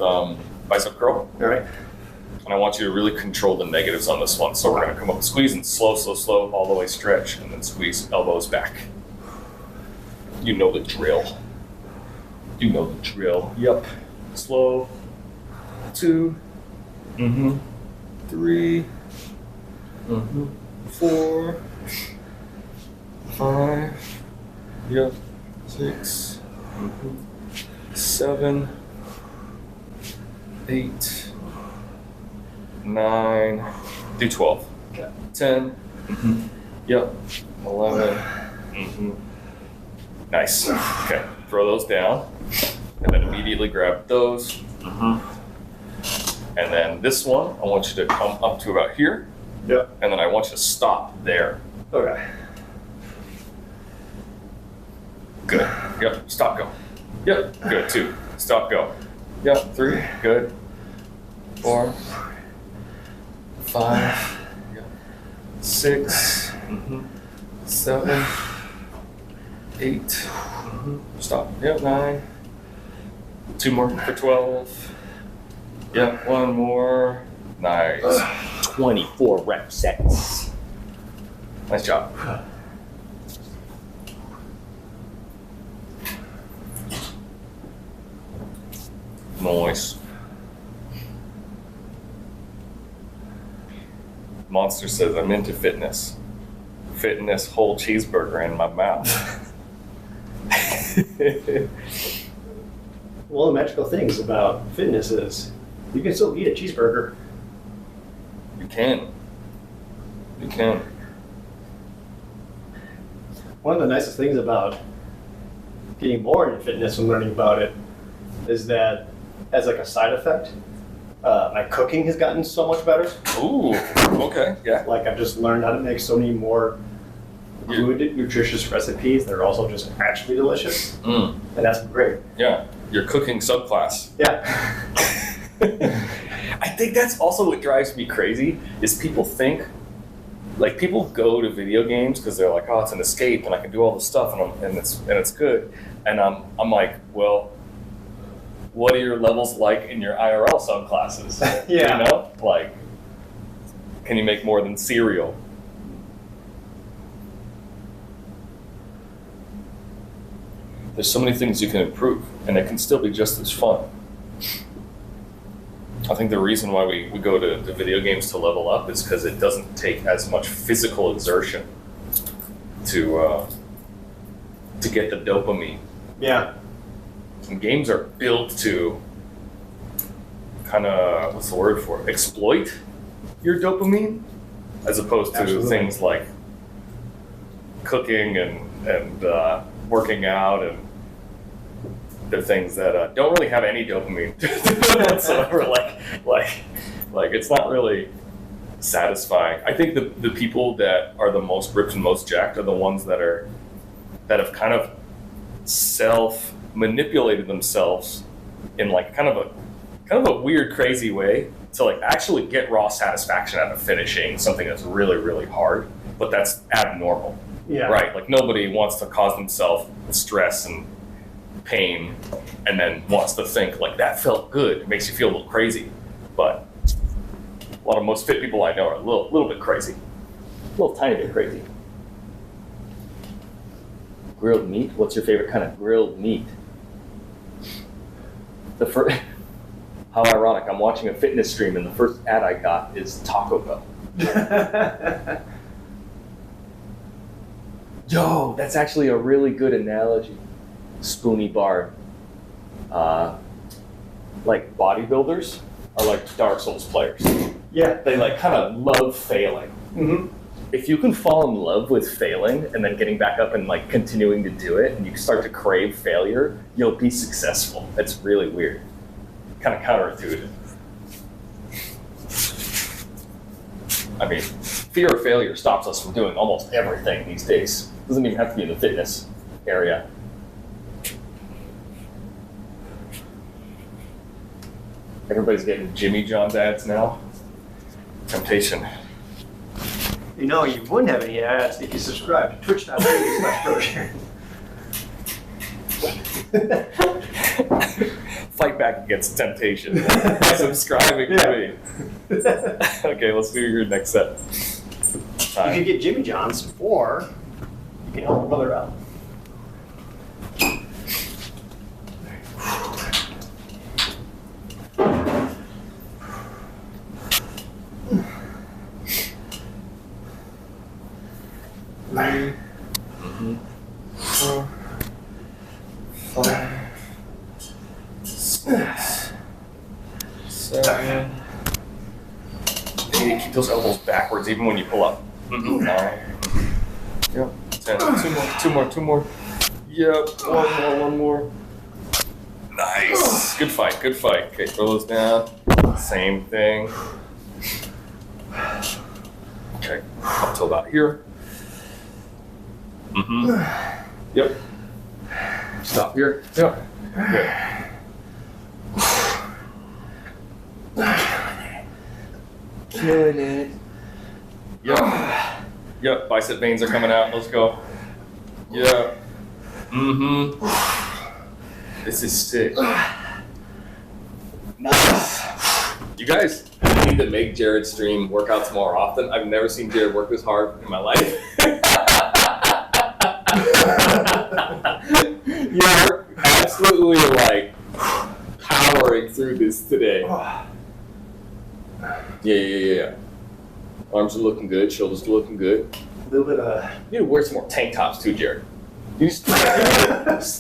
bicep curl. All right. And I want you to really control the negatives on this one. So we're gonna come up, squeeze, and slow, all the way stretch, and then squeeze, elbows back. You know the drill. You know the drill. Yep. Slow. 2. 3. 4. 5. Yep. 6. 7. 8, 9, do 12. Okay. 10, yep, 11, nice. Okay, throw those down, and then immediately grab those. And then this one, I want you to come up to about here. Yep. And then I want you to stop there. Okay. Good. Yep. Stop, go. Yep. Good. 2. Stop, go. Yep. 3. Good. 4. 5. Yep. 6. 7. 8. Stop. Yep. 9. 2 more for 12. Yep. 1 more. Nice. 24 rep sets. Nice job. Nice. Monster says, I'm into fitness. Fitness whole cheeseburger in my mouth. One of the magical things about fitness is you can still eat a cheeseburger. You can. You can. One of the nicest things about getting more into fitness and learning about it is that as like a side effect, my cooking has gotten so much better. Ooh, okay, yeah. Like I've just learned how to make so many more good, nutritious recipes that are also just actually delicious. And that's great. Yeah, your cooking subclass. Yeah. I think that's also what drives me crazy is people think, like people go to video games because they're like, oh, it's an escape and I can do all this stuff and it's good. And I'm like, well, what are your levels like in your IRL subclasses? Yeah. You know, like, can you make more than cereal? There's so many things you can improve, and it can still be just as fun. I think the reason why we go to video games to level up is because it doesn't take as much physical exertion to get the dopamine. Yeah. And games are built to kind of, what's the word for it? Exploit your dopamine, as opposed to Absolutely. things like cooking and working out, and they're things that don't really have any dopamine whatsoever. Like it's not really satisfying. I think the people that are the most ripped and most jacked are the ones that have kind of self-manipulated themselves in like kind of a weird, crazy way to like actually get raw satisfaction out of finishing something that's really, really hard, but that's abnormal. Yeah. Right? Like nobody wants to cause themselves stress and pain and then wants to think like that felt good. It makes you feel a little crazy. But a lot of most fit people I know are a little bit crazy. A little tiny bit crazy. Grilled meat? What's your favorite kind of grilled meat? How ironic, I'm watching a fitness stream and the first ad I got is Taco Bell. Yo, that's actually a really good analogy. Spoony bar. Like bodybuilders are like Dark Souls players. Yeah. They like kind of love failing. Mm-hmm. If you can fall in love with failing and then getting back up and like continuing to do it, and you start to crave failure, you'll be successful. It's really weird. Kind of counterintuitive. I mean, fear of failure stops us from doing almost everything these days. It doesn't even have to be in the fitness area. Everybody's getting Jimmy John's ads now. Temptation. You know, you wouldn't have any ads if you subscribe to twitch.tv/ProJared. Fight back against temptation by subscribing to me. Okay, let's do your next set. You can get Jimmy John's, or you can help a brother out. Mm-hmm. 4, 5, 6, 7. You need to keep those elbows backwards even when you pull up. 9. Yep. 10. Two more. Yep. One more. Nice. Good fight. Okay, throw those down. Same thing. Okay, up till about here. Yep. Stop here. Yep. Good. Killing it. Yep. Bicep veins are coming out. Let's go. Yep. This is sick. Nice. You guys need to make Jared stream workouts more often. I've never seen Jared work this hard in my life. You're absolutely like powering through this today. Yeah. Arms are looking good. Shoulders are looking good. A little bit of. You need to wear some more tank tops too, Jared. You just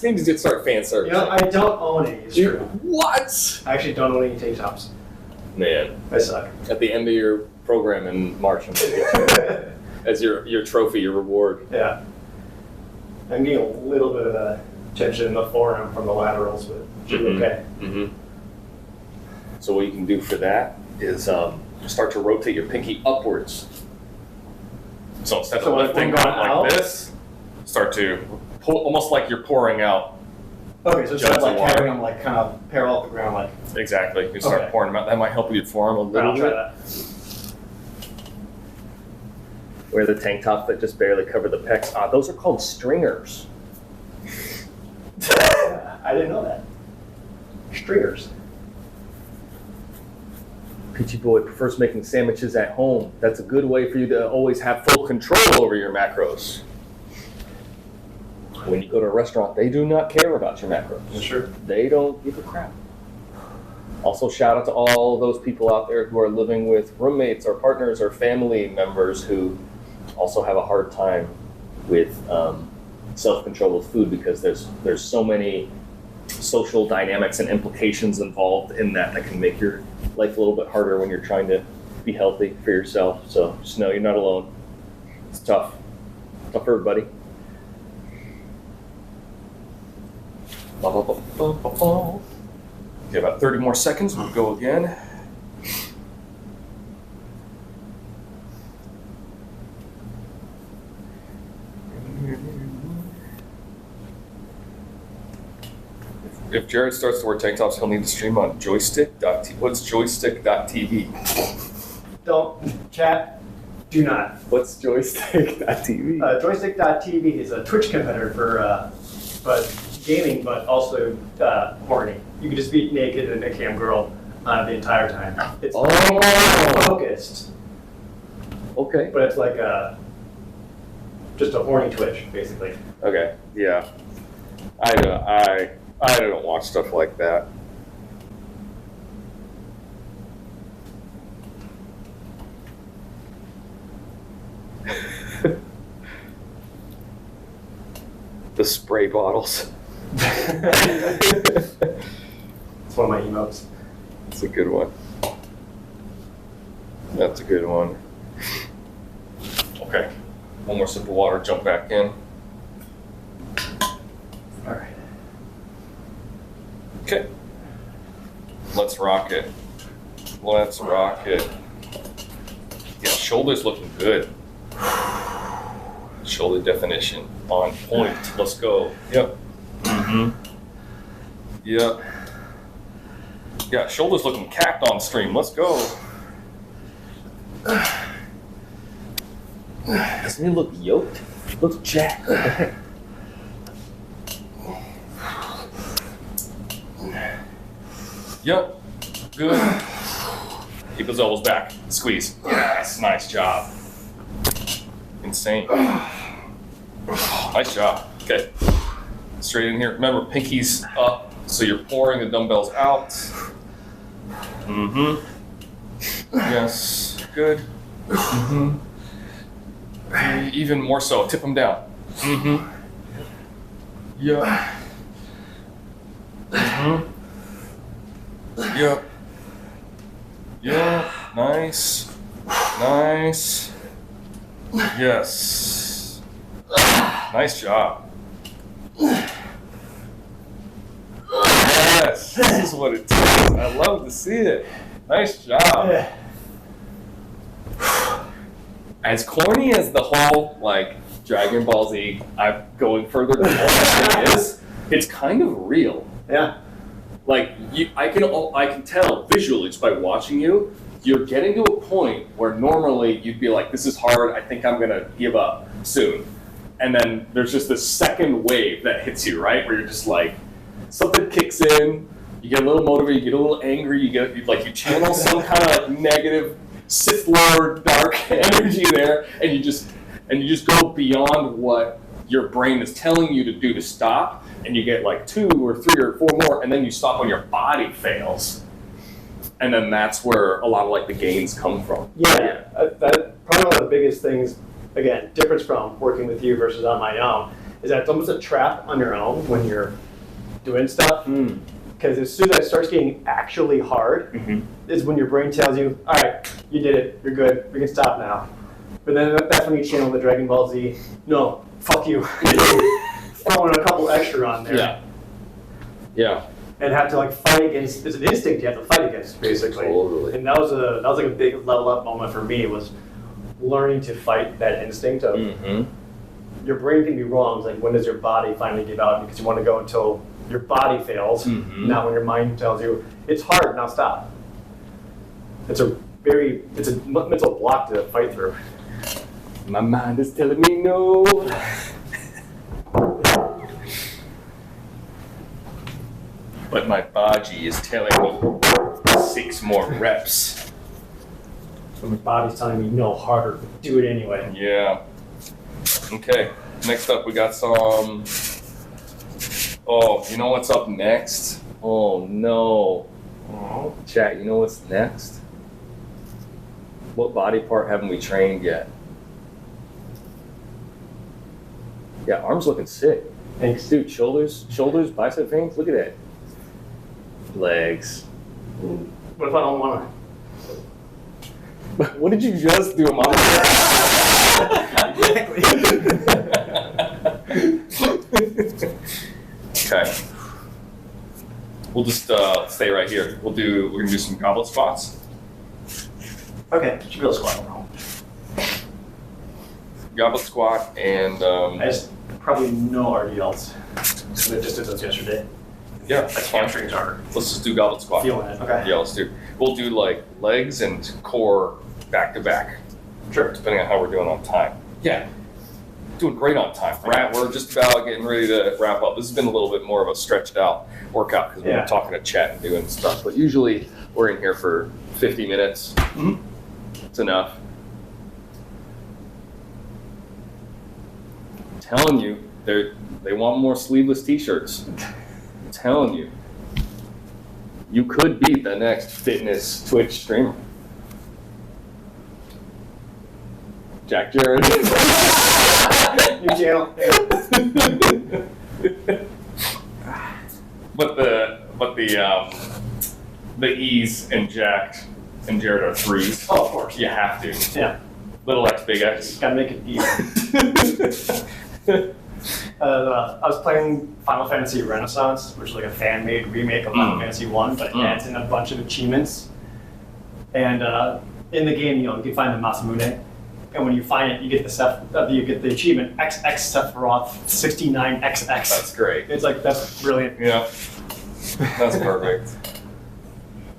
need to start fan service. You know, I don't own any. It's true. What? I actually don't own any tank tops. Man, I suck. at the end of your program in March, I'm gonna get you as your trophy, your reward. Yeah. I'm getting a little bit of tension in the forearm from the laterals, but should be okay. So what you can do for that is start to rotate your pinky upwards. So instead of lifting going out out? like this, start to pull, almost like you're pouring out. Okay, so instead of like Jugs of water. having them like kind of parallel to the ground, like. Exactly. You start Okay. pouring them out. That might help your forearm a little I'll try bit. that. Wear the tank top that just barely cover the pecs. Those are called stringers. I didn't know that. Stringers. Peachy Boy prefers making sandwiches at home. That's a good way for you to always have full control over your macros. When you go to a restaurant, they do not care about your macros. Sure. They don't give a crap. Also, shout out to all those people out there who are living with roommates or partners or family members who also have a hard time with self-control with food, because there's so many social dynamics and implications involved in that can make your life a little bit harder when you're trying to be healthy for yourself. So just know you're not alone. It's tough. Tough for everybody. Okay, about 30 more seconds. We'll go again. If Jared starts to wear tank tops, he'll need to stream on joystick.tv. What's joystick.tv? Don't chat. Do not. What's joystick.tv? Joystick.tv is a Twitch competitor for but gaming, but also horny. You can just be naked and a cam girl the entire time. It's focused, Okay. but it's like just a horny Twitch, basically. Okay. Yeah. I don't watch stuff like that. The spray bottles. It's one of my emotes. That's a good one. That's a good one. Okay. One more sip of water, jump back in. All right. Okay. Let's rock it. Let's rock it. Yeah, shoulders looking good. Shoulder definition on point. Let's go. Yep. Yep. Yeah, shoulders looking capped on stream. Let's go. Doesn't he look yoked? He looks jacked. Yep. Good. Keep those elbows back. Squeeze. Yes. Nice job. Insane. Nice job. Okay. Straight in here. Remember, pinkies up, so you're pouring the dumbbells out. Yes. Good. Even more so. Tip them down. Yeah. Yep. Yeah, nice. Nice. Yes. Nice job. Yes, this is what it takes. I love to see it. Nice job. As corny as the whole, like, Dragon Ball Z, I'm going further than what it is, it's kind of real. Yeah. Like, I can tell visually just by watching you, you're getting to a point where normally you'd be like, this is hard, I think I'm gonna give up soon. And then there's just this second wave that hits you, right? Where you're just like, something kicks in, you get a little motivated, you get a little angry, you channel some kind of like negative Sith Lord dark energy there, and you just go beyond what your brain is telling you to do to stop, and you get like 2 or 3 or 4 more, and then you stop when your body fails. And then that's where a lot of like the gains come from. Yeah, that probably one of the biggest things, again, difference from working with you versus on my own, is that it's almost a trap on your own when you're doing stuff. Because as soon as it starts getting actually hard, is when your brain tells you, all right, you did it, you're good, we can stop now. But then that's when you channel the Dragon Ball Z, no, fuck you. Throwing a couple extra on there. Yeah. Yeah. And have to like fight against, it's an instinct you have to fight against, basically. Totally. And that was like a big level up moment for me, was learning to fight that instinct of your brain can be wrong. It's like, when does your body finally give out? Because you want to go until your body fails, not when your mind tells you it's hard, now stop. It's a mental block to fight through. My mind is telling me no. But my body is telling me 6 more reps. So my body's telling me no, harder, do it anyway. Yeah. Okay, next up we got some... Oh, you know what's up next? Oh no. Chat, you know what's next? What body part haven't we trained yet? Yeah, arms looking sick. Thanks. Dude, shoulders, bicep veins, look at that. Legs. What if I don't want What did you just do, Mom? Okay. We'll just stay right here. We're gonna do some goblet squats. Okay, should be able to squat around. Goblet squat and I just probably no RDLs. So I just did those yesterday. yeah, Like that's fine. hamstrings are Let's just do goblet squat. feeling it. Okay. Yeah, let's do. We'll do like legs and core back to back. Sure. Depending on how we're doing on time. Yeah. Doing great on time. We're just about getting ready to wrap up. This has been a little bit more of a stretched out workout because we've been talking to chat and doing stuff. But usually we're in here for 50 minutes. It's enough. I'm telling you, they want more sleeveless t-shirts. I'm telling you. You could be the next fitness Twitch streamer. Jack Jared. New channel. But the E's and Jack and Jared are 3s. Oh, of course. You have to. Yeah. Little X, big X. Gotta make it easy. I was playing Final Fantasy Renaissance, which is like a fan-made remake of Final Fantasy 1, but it adds in a bunch of achievements. And in the game, you can find the Masamune. And when you find it, you get the achievement XX Sephiroth 69XX. That's great. It's like, that's brilliant. Yeah. That's perfect.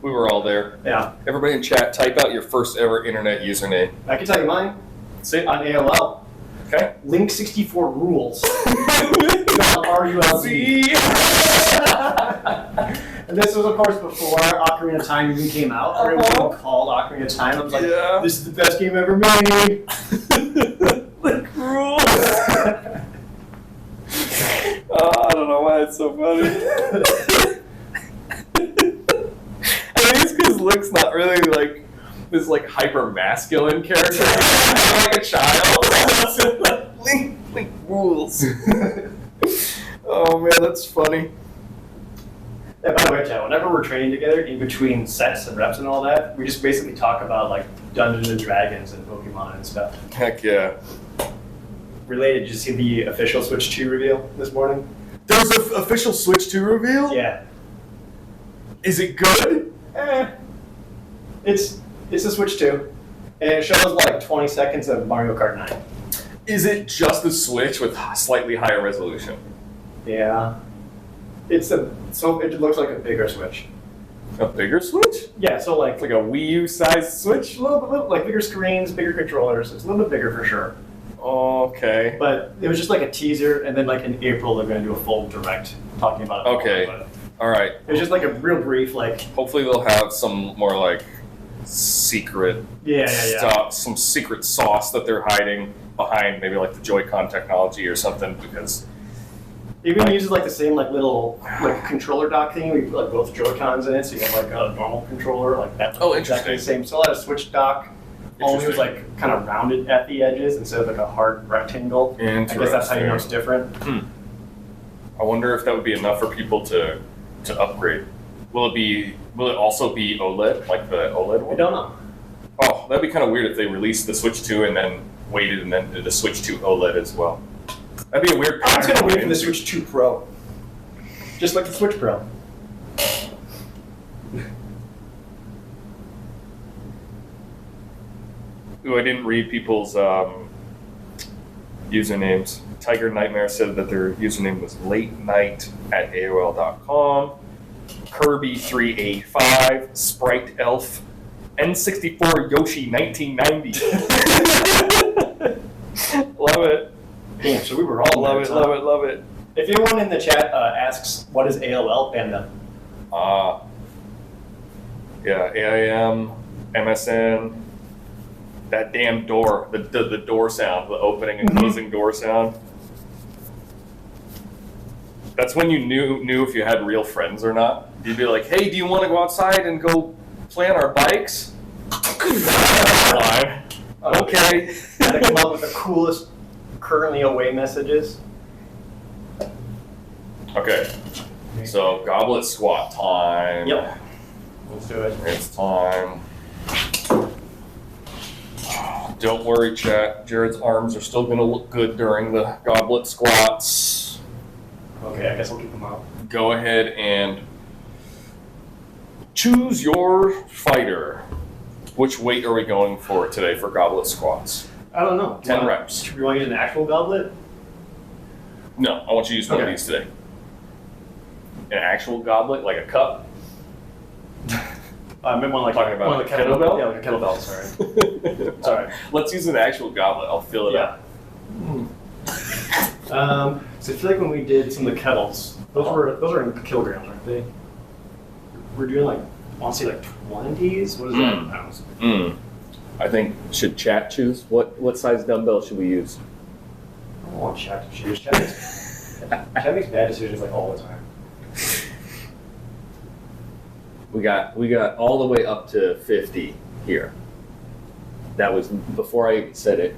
We were all there. Yeah. Everybody in chat, type out your first ever internet username. I can tell you mine. See? On AOL. Okay. Link64 rules. RULZ. And this was, of course, before Ocarina of Time even came out, or it was even called Ocarina of Time. I was like, this is the best game ever made. Link rules. I don't know why it's so funny. I think it's because Link's not really like this like hyper masculine character. Like a child. Link rules. Oh man, that's funny. Yeah, by the way, Chad, whenever we're training together, in between sets and reps and all that, we just basically talk about like Dungeons and Dragons and Pokemon and stuff. Heck yeah. Related, did you see the official Switch 2 reveal this morning? There was an official Switch 2 reveal? Yeah. Is it good? It's a Switch 2, and it shows like 20 seconds of Mario Kart 9. Is it just the Switch with slightly higher resolution? Yeah. So it looks like a bigger Switch. A bigger Switch? Yeah, so like It's like a Wii U sized Switch? a little like bigger screens, bigger controllers. It's a little bit bigger for sure. Okay. But it was just like a teaser, and then like in April they're going to do a full direct talking about it. Okay. But Alright. it was just like a real brief, like Hopefully they'll have some more like secret stuff, some secret sauce that they're hiding behind maybe like the Joy-Con technology or something, because it even uses like the same like little like controller dock thing. We put like both Joy-Cons in it, so you have like a normal controller like that. Oh, Exactly interesting. the same. So a lot of Switch dock. Only was like kind of rounded at the edges instead of like a hard rectangle. I guess that's how you know it's different. I wonder if that would be enough for people to upgrade. Will it also be OLED, like the OLED I one? don't know. Oh, that'd be kind of weird if they released the Switch 2 and then waited and then did the Switch 2 OLED as well. That'd be a weird I'm just pattern. gonna wait for the Switch 2 Pro. Just like the Switch Pro. Ooh, I didn't read people's usernames. Tiger Nightmare said that their username was latenight@aol.com. Kirby385, Sprite Elf, N64 Yoshi 1990. Love it. Damn, so we were all Love it, love it, love it. If anyone in the chat asks what is AOL, ban them. Yeah, AIM, MSN, that damn door, the door sound, the opening and closing door sound. That's when you knew if you had real friends or not. You'd be like, hey, do you want to go outside and go play on our bikes? Fine. Okay. Gotta come up with the coolest currently away messages. Okay. So, goblet squat time. Yep. Let's do it. It's time. Don't worry, chat. Jared's arms are still going to look good during the goblet squats. Okay, I guess I'll keep them out. Go ahead and choose your fighter. Which weight are we going for today for goblet squats? I don't know. 10 reps. Should we want to use an actual goblet? No, I want you to use one of Okay. these today. An actual goblet, like a cup? I meant one like Talking about one of the a kettlebell? Yeah, like a kettlebell. Sorry. Sorry. Let's use an actual goblet. I'll fill it up. So I feel like when we did some of the kettles, those are in kilograms, aren't they? We're doing like, I want to say like 20s. What is that in pounds? I think, should chat choose? What size dumbbell should we use? I don't want Chad to choose. Chad makes bad decisions like all the time. We got all the way up to 50 here. That was before I even said it.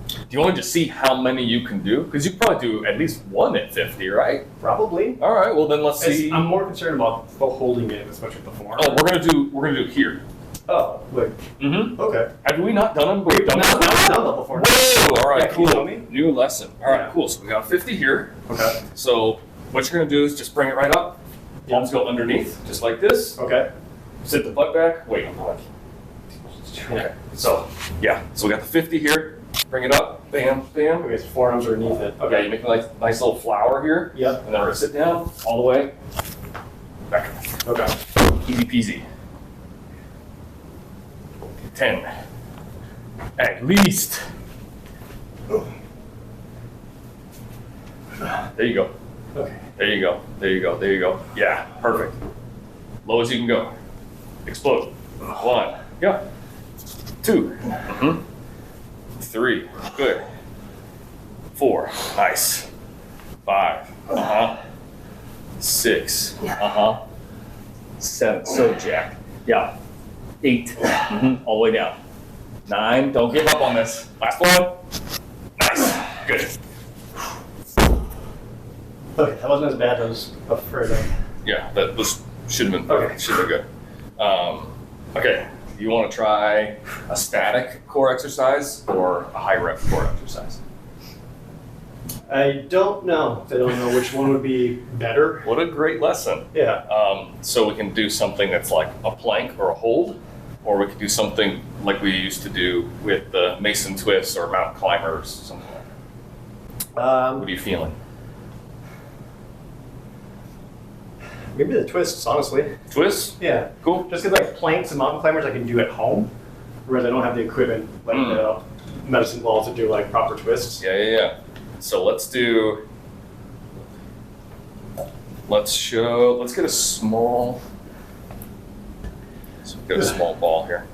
Do you want to just see how many you can do? Because you probably do at least one at 50, right? Probably. All right. Well, then let's see. I'm more concerned about holding it, especially with the form. Oh, we're gonna do it here. Oh, wait. Mm-hmm. Okay. Have we not done them? We've done No, them. we've done that before. Whoa! All right. Yeah, can you Cool. show me? New lesson. All right. Yeah. Cool. So we got 50 here. Okay. So what you're gonna do is just bring it right up. Palms go underneath, just like this. Okay. Sit the butt back. Wait. Okay. So yeah. So we got the 50 here. Bring it up. Bam. Bam. Okay, so forearms are underneath it. Okay. You make a nice little flower here. Yep. And then we're gonna sit down all the way. Back. Okay. Easy peasy. 10. At least. There you go. Okay. There you go. There you go. There you go. Yeah, perfect. Low as you can go. Explode. 1. Yeah. 2. 3. Good. 4. Nice. 5. 6. 7. So jacked. Yeah. 8. All the way down. 9. Don't give up on this. Last one. Nice. Good. Okay, that wasn't as bad as I was afraid of. Yeah, that was should have been Okay. good. Okay, you want to try a static core exercise or a high rep core exercise? I don't know. I don't know which one would be better. What a great lesson. Yeah. So we can do something that's like a plank or a hold, or we could do something like we used to do with the Mason twists or mountain climbers, something like that. What are you feeling? Maybe the twists, honestly. Twists? Yeah. Cool. Just because like planks and mountain climbers I can do at home, whereas I don't have the equipment like the medicine balls to do like proper twists. Yeah. So let's get a small ball here.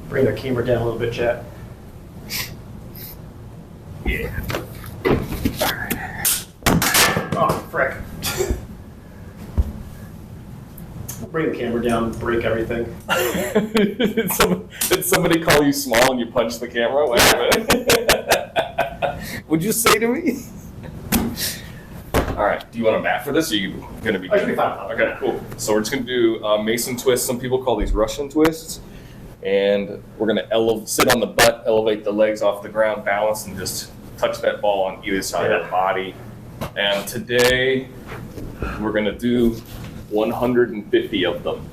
Bring the camera down a little bit, chat. Yeah. Oh, frick. Bring the camera down and break everything. Did somebody call you small and you punched the camera? Wait a minute. Would you say to me? All right. Do you want a mat for this? Or are you going to be? I should be fine. Okay, cool. So we're just going to do Mason twists. Some people call these Russian twists. And we're going to sit on the butt, elevate the legs off the ground, balance, and just touch that ball on either side of the body. And today we're going to do 150 of them.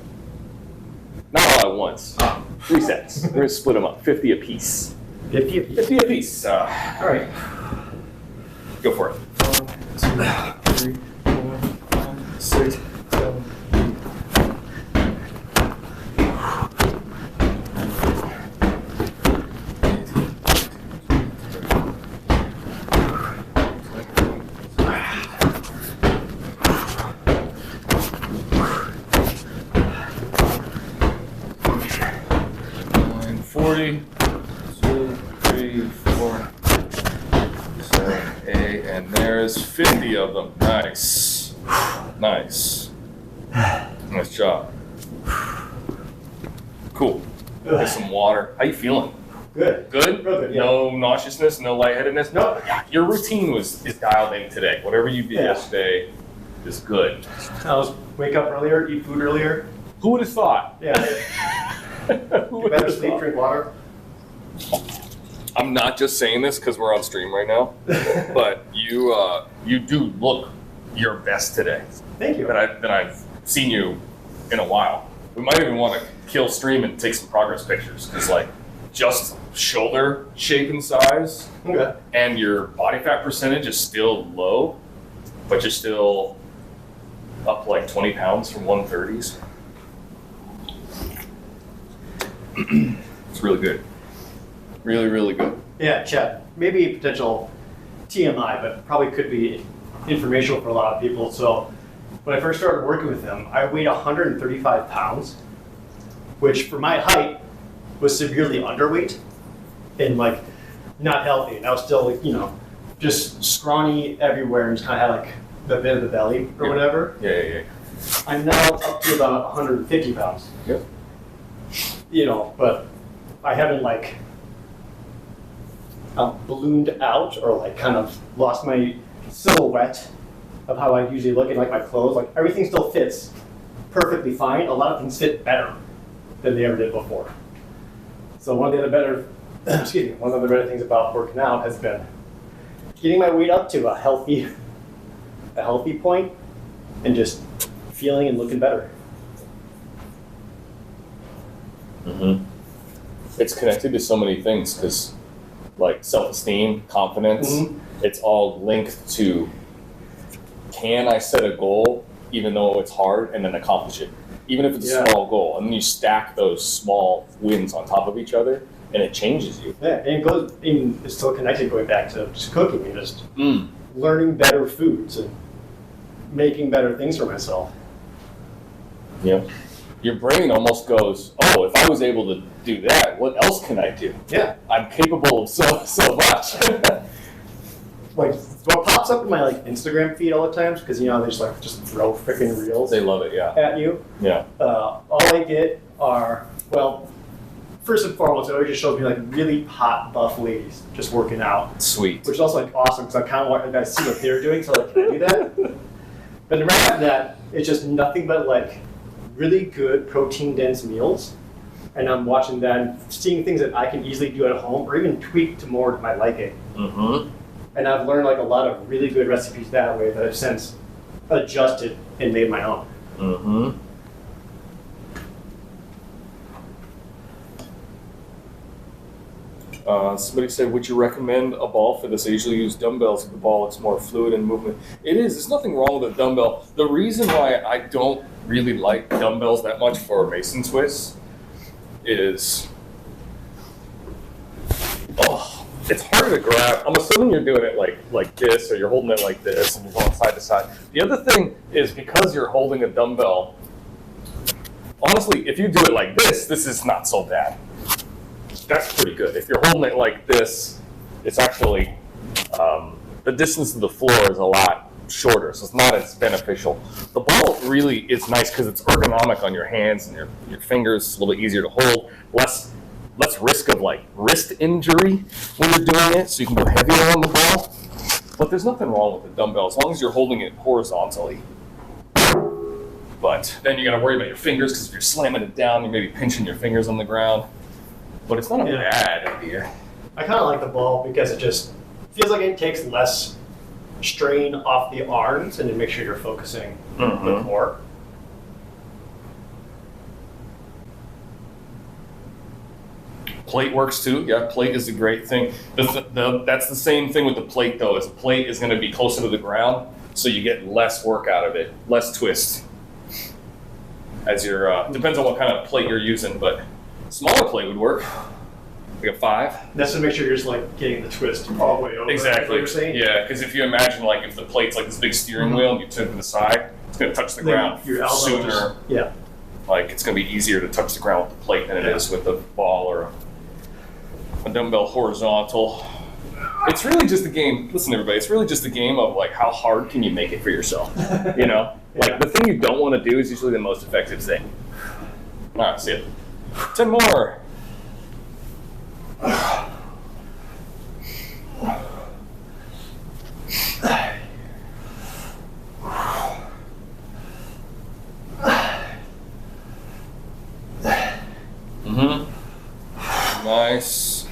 Not all at once. 3 sets. We're going to split them up. 50 apiece. 50 apiece. 50 apiece. All right. Go for it. 1, 2, 3, 4, 5, 6, 7. And there's 50 of them. Nice. Nice. Nice job. Cool. Get some water. How you feeling? Good. Good? Real good, yeah. No nauseousness, no lightheadedness? No. Your routine is dialed in today. Whatever you did yesterday is good. Wake up earlier, eat food earlier. Who would have thought? Yeah. Who would Better have sleep, thought? drink water. I'm not just saying this because we're on stream right now, but you do look your best today. Thank you. That I've seen you in a while. We might even want to kill stream and take some progress pictures because like just shoulder shape and size, and your body fat percentage is still low, but you're still up like 20 pounds from 130s. It's really good. Really, really good. Yeah, Chad. Maybe potential TMI, but probably could be informational for a lot of people. So when I first started working with him, I weighed 135 pounds, which for my height was severely underweight and like not healthy. And I was still like, just scrawny everywhere and just kind of had like the bit of the belly or whatever. Yeah. I'm now up to about 150 pounds. Yep. But I haven't like ballooned out or like kind of lost my silhouette of how I usually look in like my clothes. Like everything still fits perfectly fine. A lot of things fit better than they ever did before. So one of the other better things about working out has been getting my weight up to a healthy point and just feeling and looking better. Mm-hmm. It's connected to so many things because like self-esteem, confidence, it's all linked to, can I set a goal even though it's hard and then accomplish it? Even if it's a small goal. And then you stack those small wins on top of each other and it changes you. Yeah, and it's still connected going back to just cooking and just learning better foods and making better things for myself. Yeah. Your brain almost goes, oh, if I was able to do that, what else can I do? Yeah. I'm capable of so much. Like, what pops up in my like Instagram feed all the times, because they just throw freaking reels They love it, at you. Yeah. All I get are, first and foremost, it always just shows me like really hot, buff ladies just working out. Sweet. Which is also like awesome, because I kind of want to see what they're doing, so like, can I do that? But right after that, it's just nothing but like really good protein dense meals and I'm watching that and seeing things that I can easily do at home or even tweak to more to my liking. Mm-hmm. And I've learned like a lot of really good recipes that way that I've since adjusted and made my own. Mm-hmm. Somebody said, would you recommend a ball for this? I usually use dumbbells if the ball looks more fluid in movement. It is. There's nothing wrong with a dumbbell. The reason why I don't really like dumbbells that much for mason twists is, it's harder to grab. I'm assuming you're doing it like this, or you're holding it like this, and you're going side to side. The other thing is, because you're holding a dumbbell, honestly, if you do it like this is not so bad. That's pretty good. If you're holding it like this, it's actually, the distance to the floor is a lot shorter, so it's not as beneficial. The ball really is nice because it's ergonomic on your hands and your fingers. It's a little bit easier to hold. Less risk of like wrist injury when you're doing it, so you can go heavier on the ball. But there's nothing wrong with the dumbbell as long as you're holding it horizontally. But then you got to worry about your fingers, because if you're slamming it down, you may be pinching your fingers on the ground. But it's not a bad idea. I kind of like the ball because it just feels like it takes less strain off the arms and to make sure you're focusing the core. Plate works too. Yeah, plate is a great thing. That's the same thing with the plate though, is the plate is going to be closer to the ground, so you get less work out of it, less twist. As your depends on what kind of plate you're using, but smaller plate would work. Like a 5. That's to make sure you're just like getting the twist all the way over. Exactly. You're saying? Yeah, because if you imagine like if the plate's like this big steering wheel and you turn to the side, it's going to touch the ground your elbow sooner. just, Like it's going to be easier to touch the ground with the plate than it is with a ball or a dumbbell horizontal. It's really just a game. Listen, everybody, it's really just a game of like how hard can you make it for yourself. You know, like the thing you don't want to do is usually the most effective thing. All right, see it. 10 more. Nice.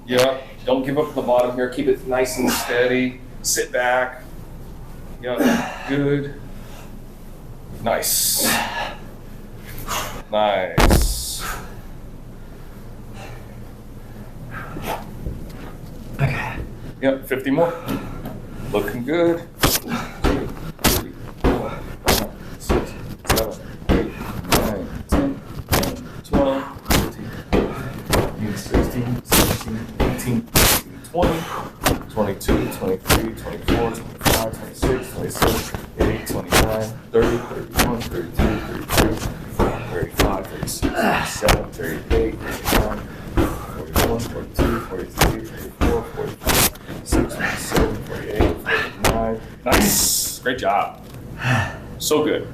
Yeah. Don't give up the bottom here. Keep it nice and steady. Sit back. Yeah. Good. Nice. Nice. Okay. Yep, 50 more. Looking good. 3, 4, 5, 6, 7, 8, 9, 10, 11, 12, 13, 14, 16, 17, 18, 20, 22, 23, 24, 25, 26, 27, 28, 29, 30, 31, 32, 33, 35, 36, 37, 38, 39, 41, 42, 43, 44, 45, 46, 47, 48, 49. Nice. Great job. So good.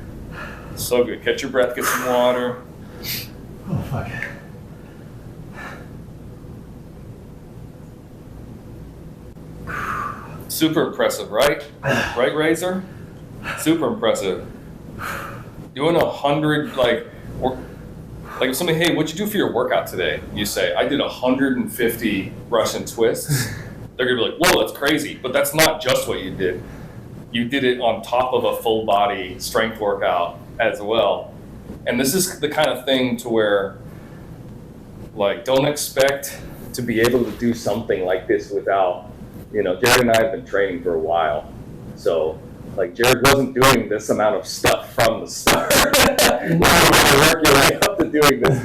So good. Catch your breath, get some water. Oh, fuck. Super impressive, right? Right, Razor? Super impressive. Doing 100, like if somebody, hey, what'd you do for your workout today? You say, I did 150 Russian twists. They're gonna be like, whoa, that's crazy. But that's not just what you did. You did it on top of a full body strength workout as well. And this is the kind of thing to where, like, don't expect to be able to do something like this without, Jared and I have been training for a while. So, like, Jared wasn't doing this amount of stuff from the start. You work your way up to doing this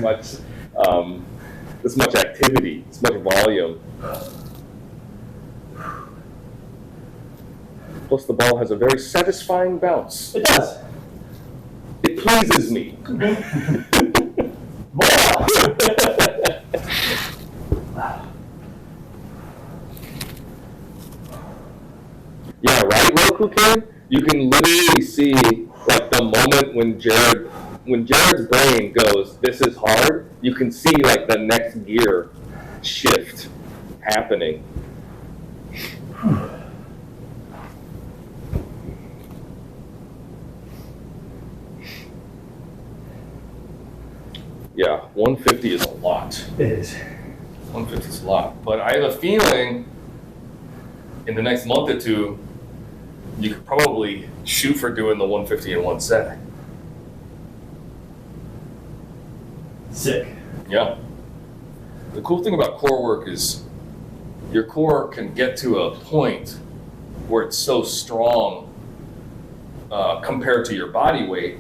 much activity, this much volume. Plus, the ball has a very satisfying bounce. It does. It pleases me. Yeah, right, Roku Kid? You can literally see like the moment when Jared's brain goes, this is hard, you can see like the next gear shift happening. Yeah, 150 is a lot. It is. 150 is a lot. But I have a feeling in the next month or two, you could probably shoot for doing the 150 in one set. Sick. Yeah. The cool thing about core work is your core can get to a point where it's so strong compared to your body weight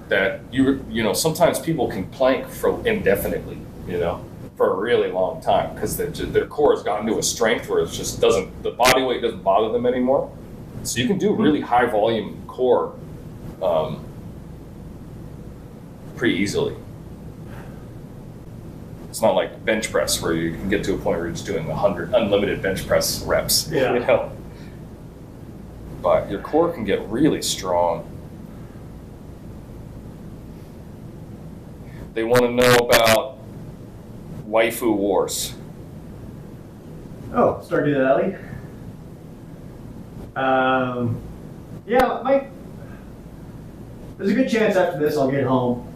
that you know sometimes people can plank for indefinitely, you know, for a really long time because their core has gotten to a strength where it just doesn't, the body weight doesn't bother them anymore. So you can do really high volume core pretty easily. It's not like bench press where you can get to a point where you're just doing 100 unlimited bench press reps. Yeah. You know? But your core can get really strong. They want to know about waifu wars. Oh, Stardew Valley. Yeah, there's a good chance after this I'll get home,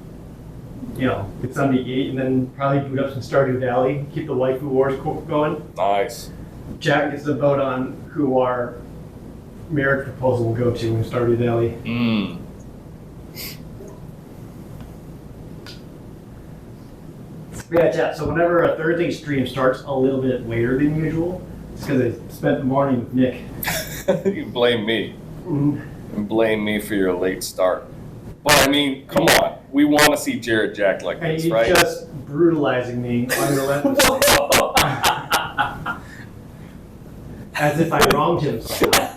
you know, get something to eat, and then probably boot up some Stardew Valley, keep the waifu wars going. Nice. Jack gets to vote on who our marriage proposal will go to in Stardew Valley. Yeah, Jack, so whenever a Thursday stream starts a little bit later than usual, it's because I spent the morning with Nick. You blame me. Mm-hmm. And blame me for your late start. But I mean, come on. We want to see Jared Jack like And this, he's right? just brutalizing me unrelentlessly. As if I wronged him somehow.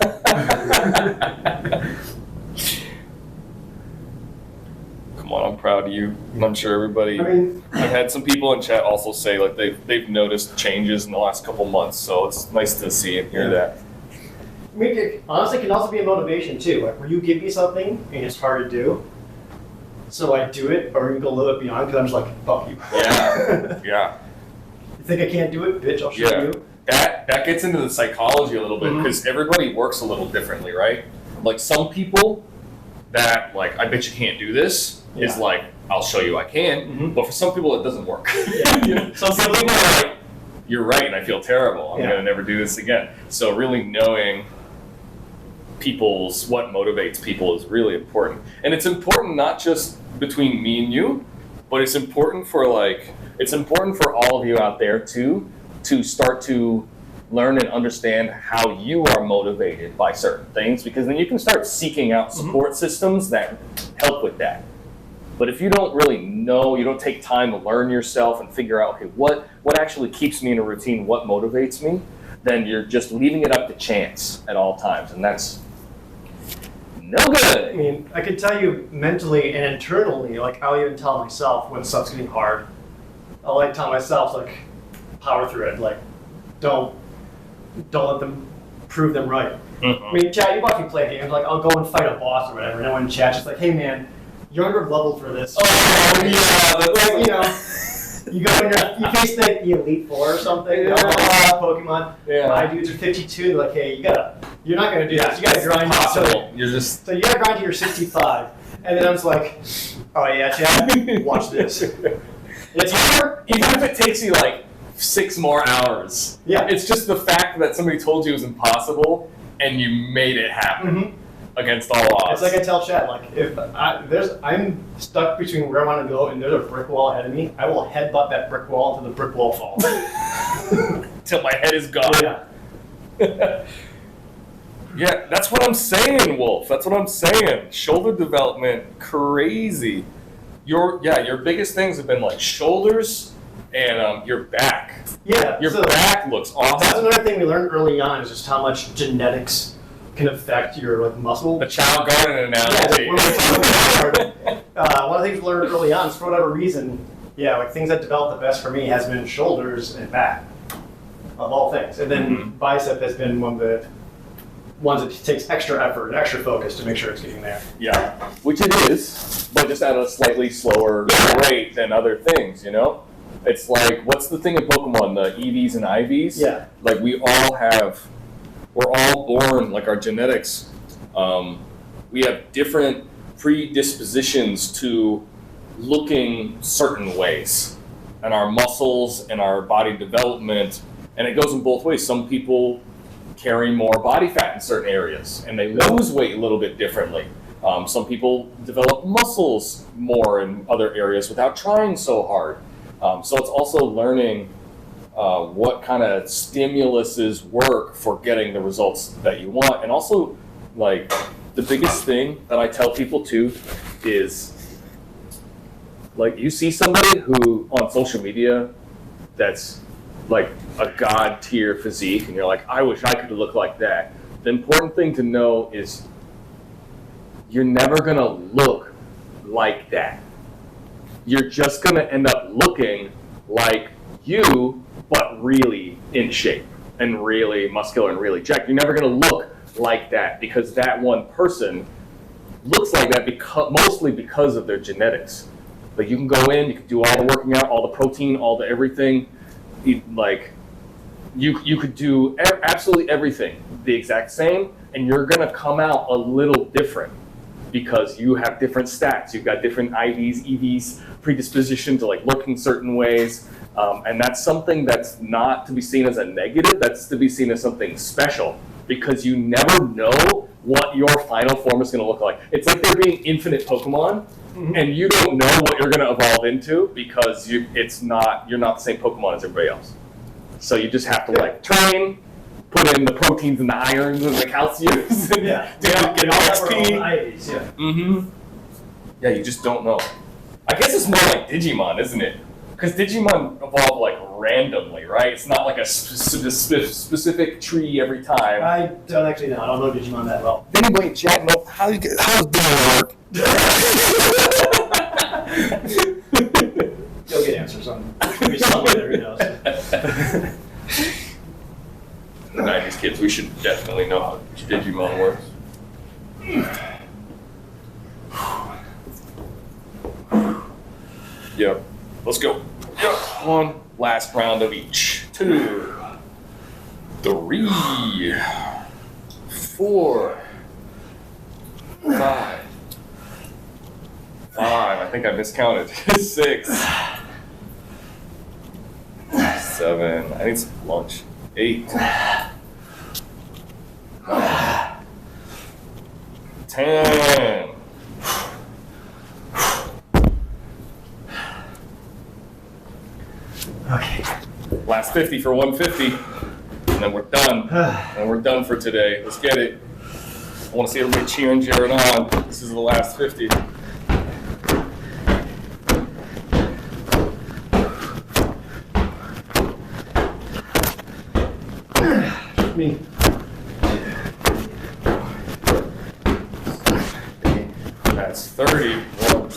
Come on, I'm proud of you. And I'm sure everybody. I mean, I've had some people in chat also say like they've noticed changes in the last couple months, so it's nice to see and hear that. I mean, it honestly can also be a motivation too. Like, where you give me something and it's hard to do, so I do it, or you go a little bit beyond because I'm just like, fuck you. Yeah, yeah. You think I can't do it, bitch? I'll show you. That gets into the psychology a little bit because everybody works a little differently, right? Like some people that like, I bet you can't do this is like, I'll show you I can. But for some people it doesn't work. You know? Some people are like, you're right, and I feel terrible. I'm gonna never do this again. So really knowing what motivates people is really important. And it's important not just between me and you, but it's important for all of you out there too, to start to learn and understand how you are motivated by certain things, because then you can start seeking out support systems that help with that. But if you don't really know, you don't take time to learn yourself and figure out, okay, what actually keeps me in a routine, what motivates me, then you're just leaving it up to chance at all times, and that's no good. I mean, I can tell you mentally and internally, like, I'll even tell myself when stuff's getting hard. I'll like tell myself, like, power through it. Like, don't let them prove them right. I mean, chat, you watch me play games. Like, I'll go and fight a boss or whatever, and when chat's just like, hey man, you're under leveled for this. Oh yeah, that's like, you know. You go and you face the Elite Four or something, you know, Pokemon. Yeah. My dudes are 52. They're like, hey, you're not gonna do this. You gotta grind. So you gotta grind to your 65. And then I was like, oh yeah, Chad, watch this. It's hard, even if it takes you like 6 more hours. Yeah. It's just the fact that somebody told you it was impossible and you made it happen against all odds. It's like I tell Chad, like if I'm stuck between where I want to go and there's a brick wall ahead of me, I will headbutt that brick wall until the brick wall falls. Till my head is gone. Yeah. Yeah, that's what I'm saying, Wolf. That's what I'm saying. Shoulder development, crazy. Your biggest things have been like shoulders and your back. Yeah. Your back looks awesome. That's another thing we learned early on is just how much genetics can affect your like muscle. The child garden analogy. Yeah, one of the things we learned early on is for whatever reason, like things that developed the best for me has been shoulders and back, of all things. And then bicep has been one of the ones that takes extra effort and extra focus to make sure it's getting there. Yeah, which it is, but just at a slightly slower rate than other things, you know? It's like, what's the thing in Pokemon, the EVs and IVs? Yeah. Like we're all born, like our genetics, we have different predispositions to looking certain ways, and our muscles and our body development, and it goes in both ways. Some people carry more body fat in certain areas, and they lose weight a little bit differently. Some people develop muscles more in other areas without trying so hard. So it's also learning what kind of stimuluses work for getting the results that you want. And also, like, the biggest thing that I tell people too is, like, you see somebody who on social media that's like a god tier physique, and you're like, I wish I could look like that. The important thing to know is you're never gonna look like that. You're just gonna end up looking like you, but really in shape and really muscular and really jacked. You're never gonna look like that because that one person looks like that mostly because of their genetics. Like, you can go in, you can do all the working out, all the protein, all the everything. You could do absolutely everything the exact same, and you're gonna come out a little different because you have different stats. You've got different IVs, EVs, predisposition to like looking certain ways, and that's something that's not to be seen as a negative. That's to be seen as something special, because you never know what your final form is going to look like. It's like there being infinite Pokemon, and you don't know what you're going to evolve into because you're not the same Pokemon as everybody else. So you just have to like train, put in the proteins and the irons and the calciums, and get XP. Yeah, you just don't know. I guess it's more like Digimon, isn't it? Because Digimon evolve like randomly, right? It's not like a specific tree every time. I don't actually know. I don't know Digimon that well. Anybody in chat know how does Digimon work? You'll get answers on maybe something there, who knows. The 90s kids, we should definitely know how Digimon works. Yep. Let's go. Yep. One last round of each. 2, 3, 4, 5. I think I miscounted. 6, 7. I need some lunch. 8, 9, 10. Okay. Last 50 for 150, and then we're done. And we're done for today. Let's get it. I want to see everybody cheering Jared on. This is the last 50. Me. That's 30. 1,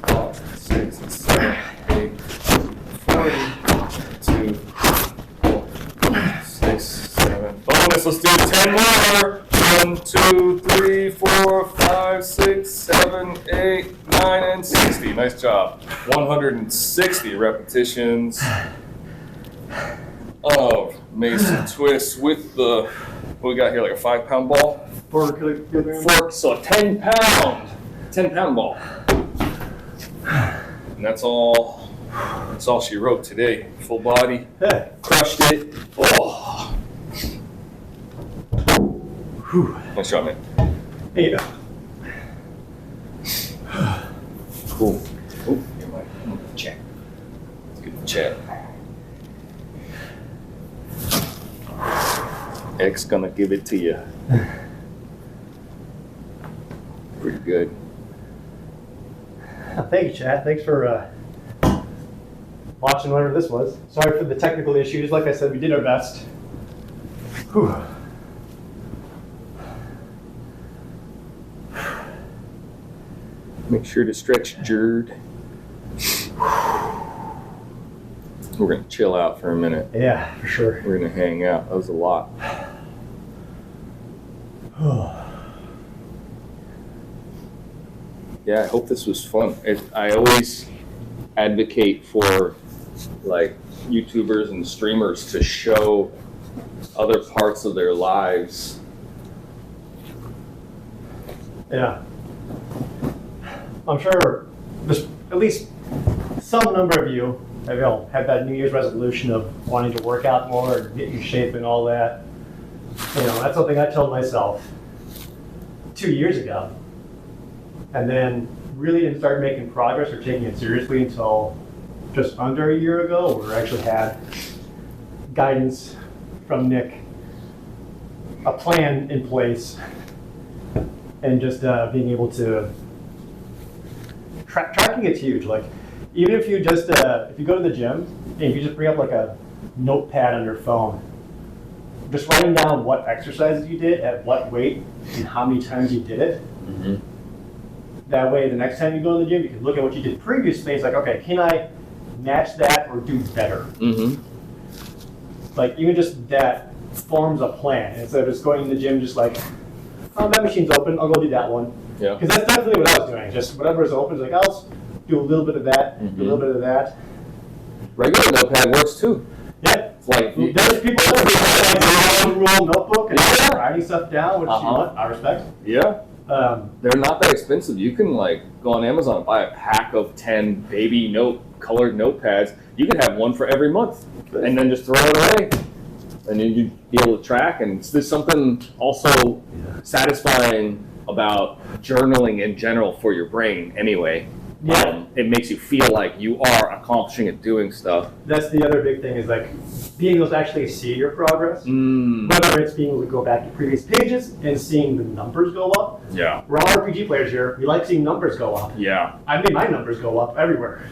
5, 6, 7, 8, 40, 2, 4, 6, 7. Bonus, let's do 10 more. 1, 2, 3, 4, 5, 6, 7, 8, 9, and 60. Nice job. 160 repetitions of Mason twists with the, what we got here, like a 5-pound ball? 4 kilograms. So a 10-pound ball. And that's all she wrote today. Full body. Hey. Crushed it. Oh. Whew. Nice job, man. Hey. Cool. Oh, here, Mike. Chat. Let's get the chat. X gonna give it to you. Pretty good. Thank you, Chad. Thanks for watching whatever this was. Sorry for the technical issues. Like I said, we did our best. Whew. Make sure to stretch, Jared. We're gonna chill out for a minute. Yeah, for sure. We're gonna hang out. That was a lot. Yeah, I hope this was fun. I always advocate for like YouTubers and streamers to show other parts of their lives. Yeah. I'm sure there's at least some number of you have had that New Year's resolution of wanting to work out more and get in shape and all that. That's something I told myself 2 years ago. And then really didn't start making progress or taking it seriously until just under a year ago, where I actually had guidance from Nick, a plan in place, and just being able to tracking it's huge. Like, even if you just if you go to the gym and if you just bring up like a notepad on your phone, just writing down what exercises you did at what weight and how many times you did it. Mm-hmm. That way, the next time you go to the gym, you can look at what you did previously. It's like, okay, can I match that or do better? Mm-hmm. Like, even just that forms a plan. Instead of just going to the gym, just like, oh, that machine's open, I'll go do that one. Yeah. Because that's definitely what I was doing. Just whatever is open, it's like, I'll do a little bit of that, do a little bit of that. Regular notepad works too. Yeah. It's like there's people that have a rule notebook and writing stuff down, which I respect. Yeah. They're not that expensive. You can like go on Amazon and buy a pack of 10 baby colored notepads. You can have one for every month, and then just throw it away, and then you'd be able to track. And there's something also satisfying about journaling in general for your brain. Anyway, it makes you feel like you are accomplishing and doing stuff. That's the other big thing, is like being able to actually see your progress. Whether it's being able to go back to previous pages and seeing the numbers go up. Yeah. We're all RPG players here. We like seeing numbers go up. Yeah. I made my numbers go up everywhere.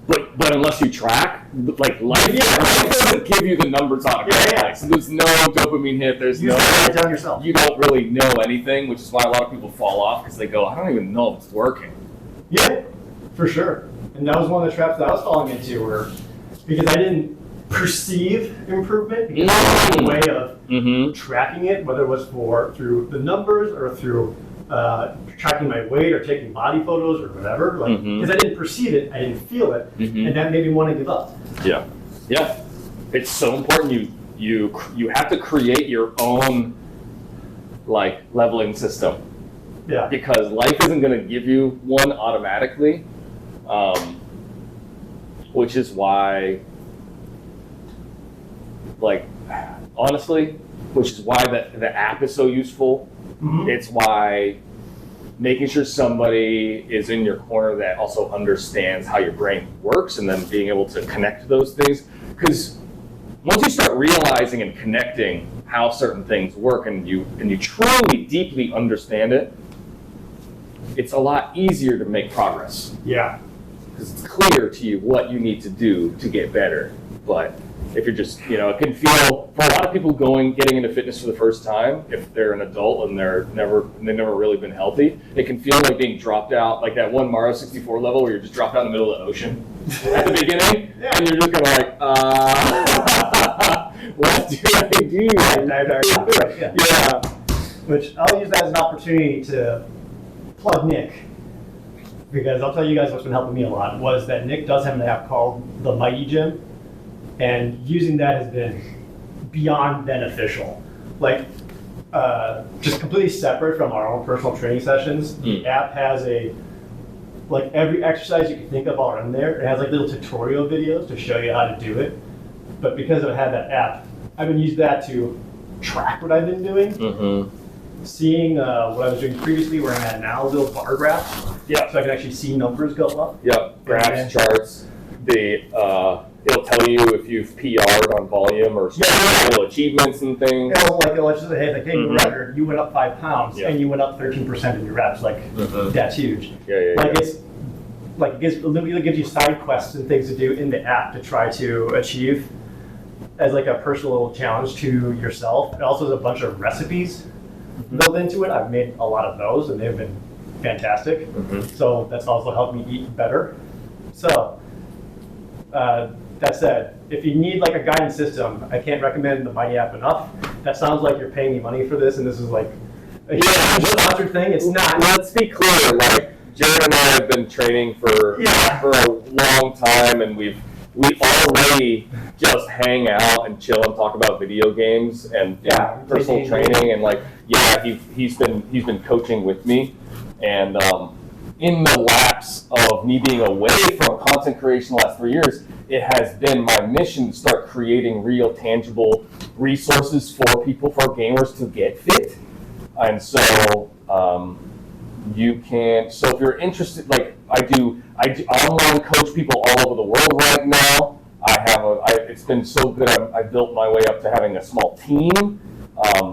But unless you track, like life doesn't give you the numbers automatically. Yeah. So there's no dopamine hit. There's You write down yourself. You don't really know anything, which is why a lot of people fall off, because they go, I don't even know if it's working. Yeah, for sure. And that was one of the traps that I was falling into, because I didn't perceive improvement, because I had a way of tracking it, whether it was through the numbers or through tracking my weight or taking body photos or whatever. Because I didn't perceive it, I didn't feel it, and that made me want to give up. Yeah, yeah. It's so important. You have to create your own like leveling system. Yeah. Because life isn't going to give you one automatically, which is why, like, honestly, which is why the app is so useful. It's why making sure somebody is in your corner that also understands how your brain works, and then being able to connect those things. Because once you start realizing and connecting how certain things work, and you truly deeply understand it, it's a lot easier to make progress. Yeah. Because it's clear to you what you need to do to get better. But if you're just, it can feel, for a lot of people getting into fitness for the first time, if they're an adult and they've never really been healthy, it can feel like being dropped out, like that one Mario 64 level where you're just dropped out in the middle of the ocean at the beginning, and you're just kind of like, what do I do? Yeah. Which I'll use that as an opportunity to plug Nick, because I'll tell you guys what's been helping me a lot was that Nick does have an app called the Mighty Gym, and using that has been beyond beneficial. Like, just completely separate from our own personal training sessions, the app has every exercise you can think of are in there. It has like little tutorial videos to show you how to do it. But because I've had that app, I've been using that to track what I've been doing. Seeing what I was doing previously, where I'm at now, little bar graphs. Yeah. So I can actually see numbers go up. Yep. Graphs, charts. It'll tell you if you've PR'd on volume or little achievements and things. It'll just say, hey, your record, you went up 5 pounds and you went up 13% in your reps. That's huge. It's like it literally gives you side quests and things to do in the app to try to achieve as like a personal challenge to yourself. It also has a bunch of recipes built into it. I've made a lot of those and they've been fantastic. So that's also helped me eat better. So that said, if you need like a guidance system, I can't recommend the Mighty app enough. That sounds like you're paying me money for this, and this is like a sponsored thing. It's not. Let's be clear. Like Jared and I have been training for a long time, and we already just hang out and chill and talk about video games and personal training, and he's been coaching with me, and in the lapse of me being away from content creation the last 3 years, it has been my mission to start creating real, tangible resources for people, for gamers to get fit. And so you can. So if you're interested, like I do online coach people all over the world right now. It's been so good. I built my way up to having a small team.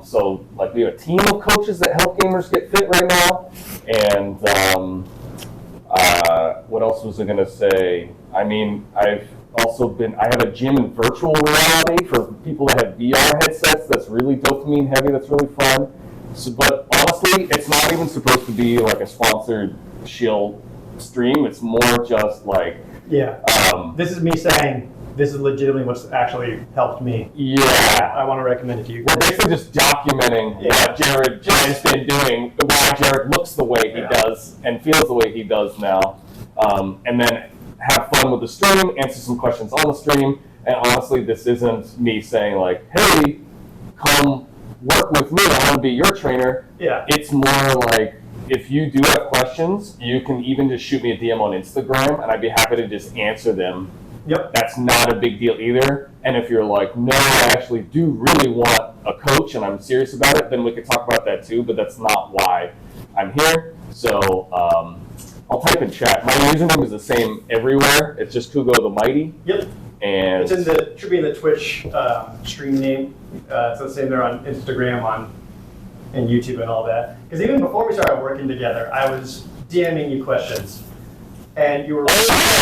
So like we have a team of coaches that help gamers get fit right now. And what else was I going to say? I mean, I have a gym in virtual reality for people that have VR headsets. That's really dopamine heavy. That's really fun. So, but honestly, it's not even supposed to be like a sponsored shield stream. It's more just like, this is me saying this is legitimately what's actually helped me. Yeah. I want to recommend it to you. We're basically just documenting what Jared has been doing, why Jared looks the way he does and feels the way he does now. And then have fun with the stream, answer some questions on the stream. And honestly, this isn't me saying like, hey, come work with me, I want to be your trainer. Yeah. It's more like, if you do have questions, you can even just shoot me a DM on Instagram, and I'd be happy to just answer them. Yep. That's not a big deal either. And if you're like, no, I actually do really want a coach and I'm serious about it, then we could talk about that too, but that's not why I'm here. So I'll type in chat. My username is the same everywhere. It's just Kugo the Mighty. Yep. And should be in the Twitch stream name. It's the same there on Instagram, and YouTube and all that. Because even before we started working together, I was DMing you questions, and you were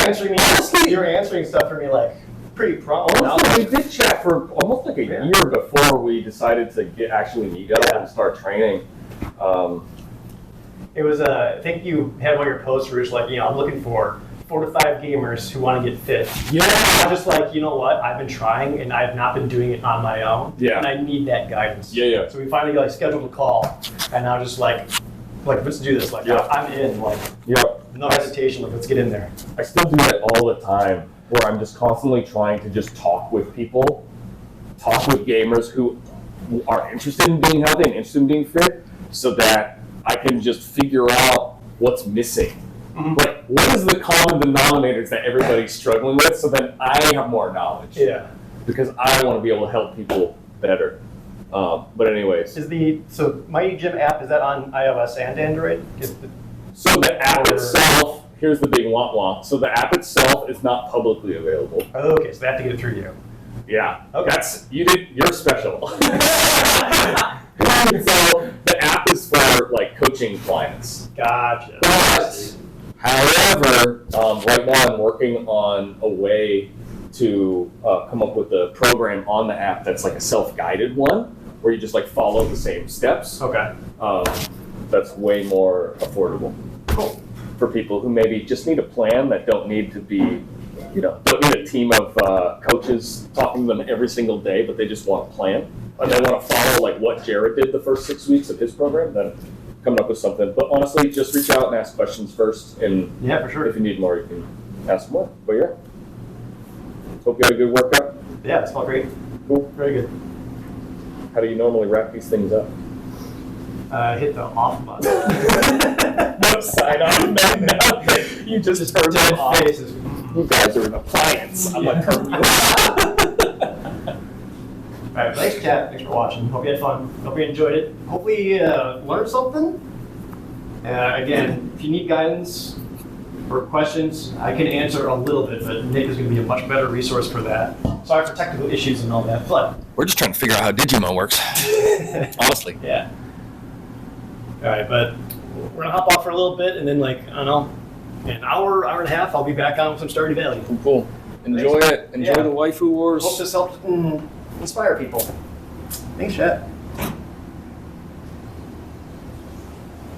answering me. You were answering stuff for me like pretty promptly. We did chat for almost like a year before we decided to actually meet up and start training. It was I think you had one of your posts where it's like, I'm looking for 4 to 5 gamers who want to get fit. Yeah. I'm just like, you know what? I've been trying and I've not been doing it on my own. Yeah. And I need that guidance. Yeah. So we finally like scheduled a call, and now just like let's do this. Like I'm in. Like no hesitation. Like let's get in there. I still do that all the time, where I'm just constantly trying to just talk with people, talk with gamers who are interested in being healthy and interested in being fit, so that I can just figure out what's missing. Mm-hmm. Like, what is the common denominators that everybody's struggling with, so that I have more knowledge? Yeah. Because I want to be able to help people better. But anyways. So Mighty Gym app, is that on iOS and Android? So the app itself, here's the big womp. So the app itself is not publicly available. Oh, okay, so they have to get it through you. Yeah. Okay. You're special. So the app is for like coaching clients. Gotcha. But, however, right now I'm working on a way to come up with a program on the app that's like a self-guided one, where you just like follow the same steps. Okay. That's way more affordable. Cool. For people who maybe just need a plan, that don't need to be, don't need a team of coaches talking to them every single day, but they just want a plan. And they want to follow like what Jared did the first 6 weeks of his program, then coming up with something. But honestly, just reach out and ask questions first. And for sure. If you need more, you can ask more. But yeah. Hope you had a good workout. Yeah, it felt great. Cool. Very good. How do you normally wrap these things up? Hit the off button. No sign off. No. You just turn them off. Faces. You guys are an appliance. I'm going to turn you off. All right, thanks, chat. Thanks for watching. Hope you had fun. Hope you enjoyed it. Hopefully you learned something. Again, if you need guidance or questions, I can answer a little bit, but Nick is going to be a much better resource for that. Sorry for technical issues and all that, but We're just trying to figure out how Digimon works. Honestly. Yeah. All right, but we're going to hop off for a little bit, and then an hour and a half, I'll be back on with some Stardew Valley. Cool. Enjoy it. Enjoy the waifu wars. Hope this helped inspire people. Thanks, chat.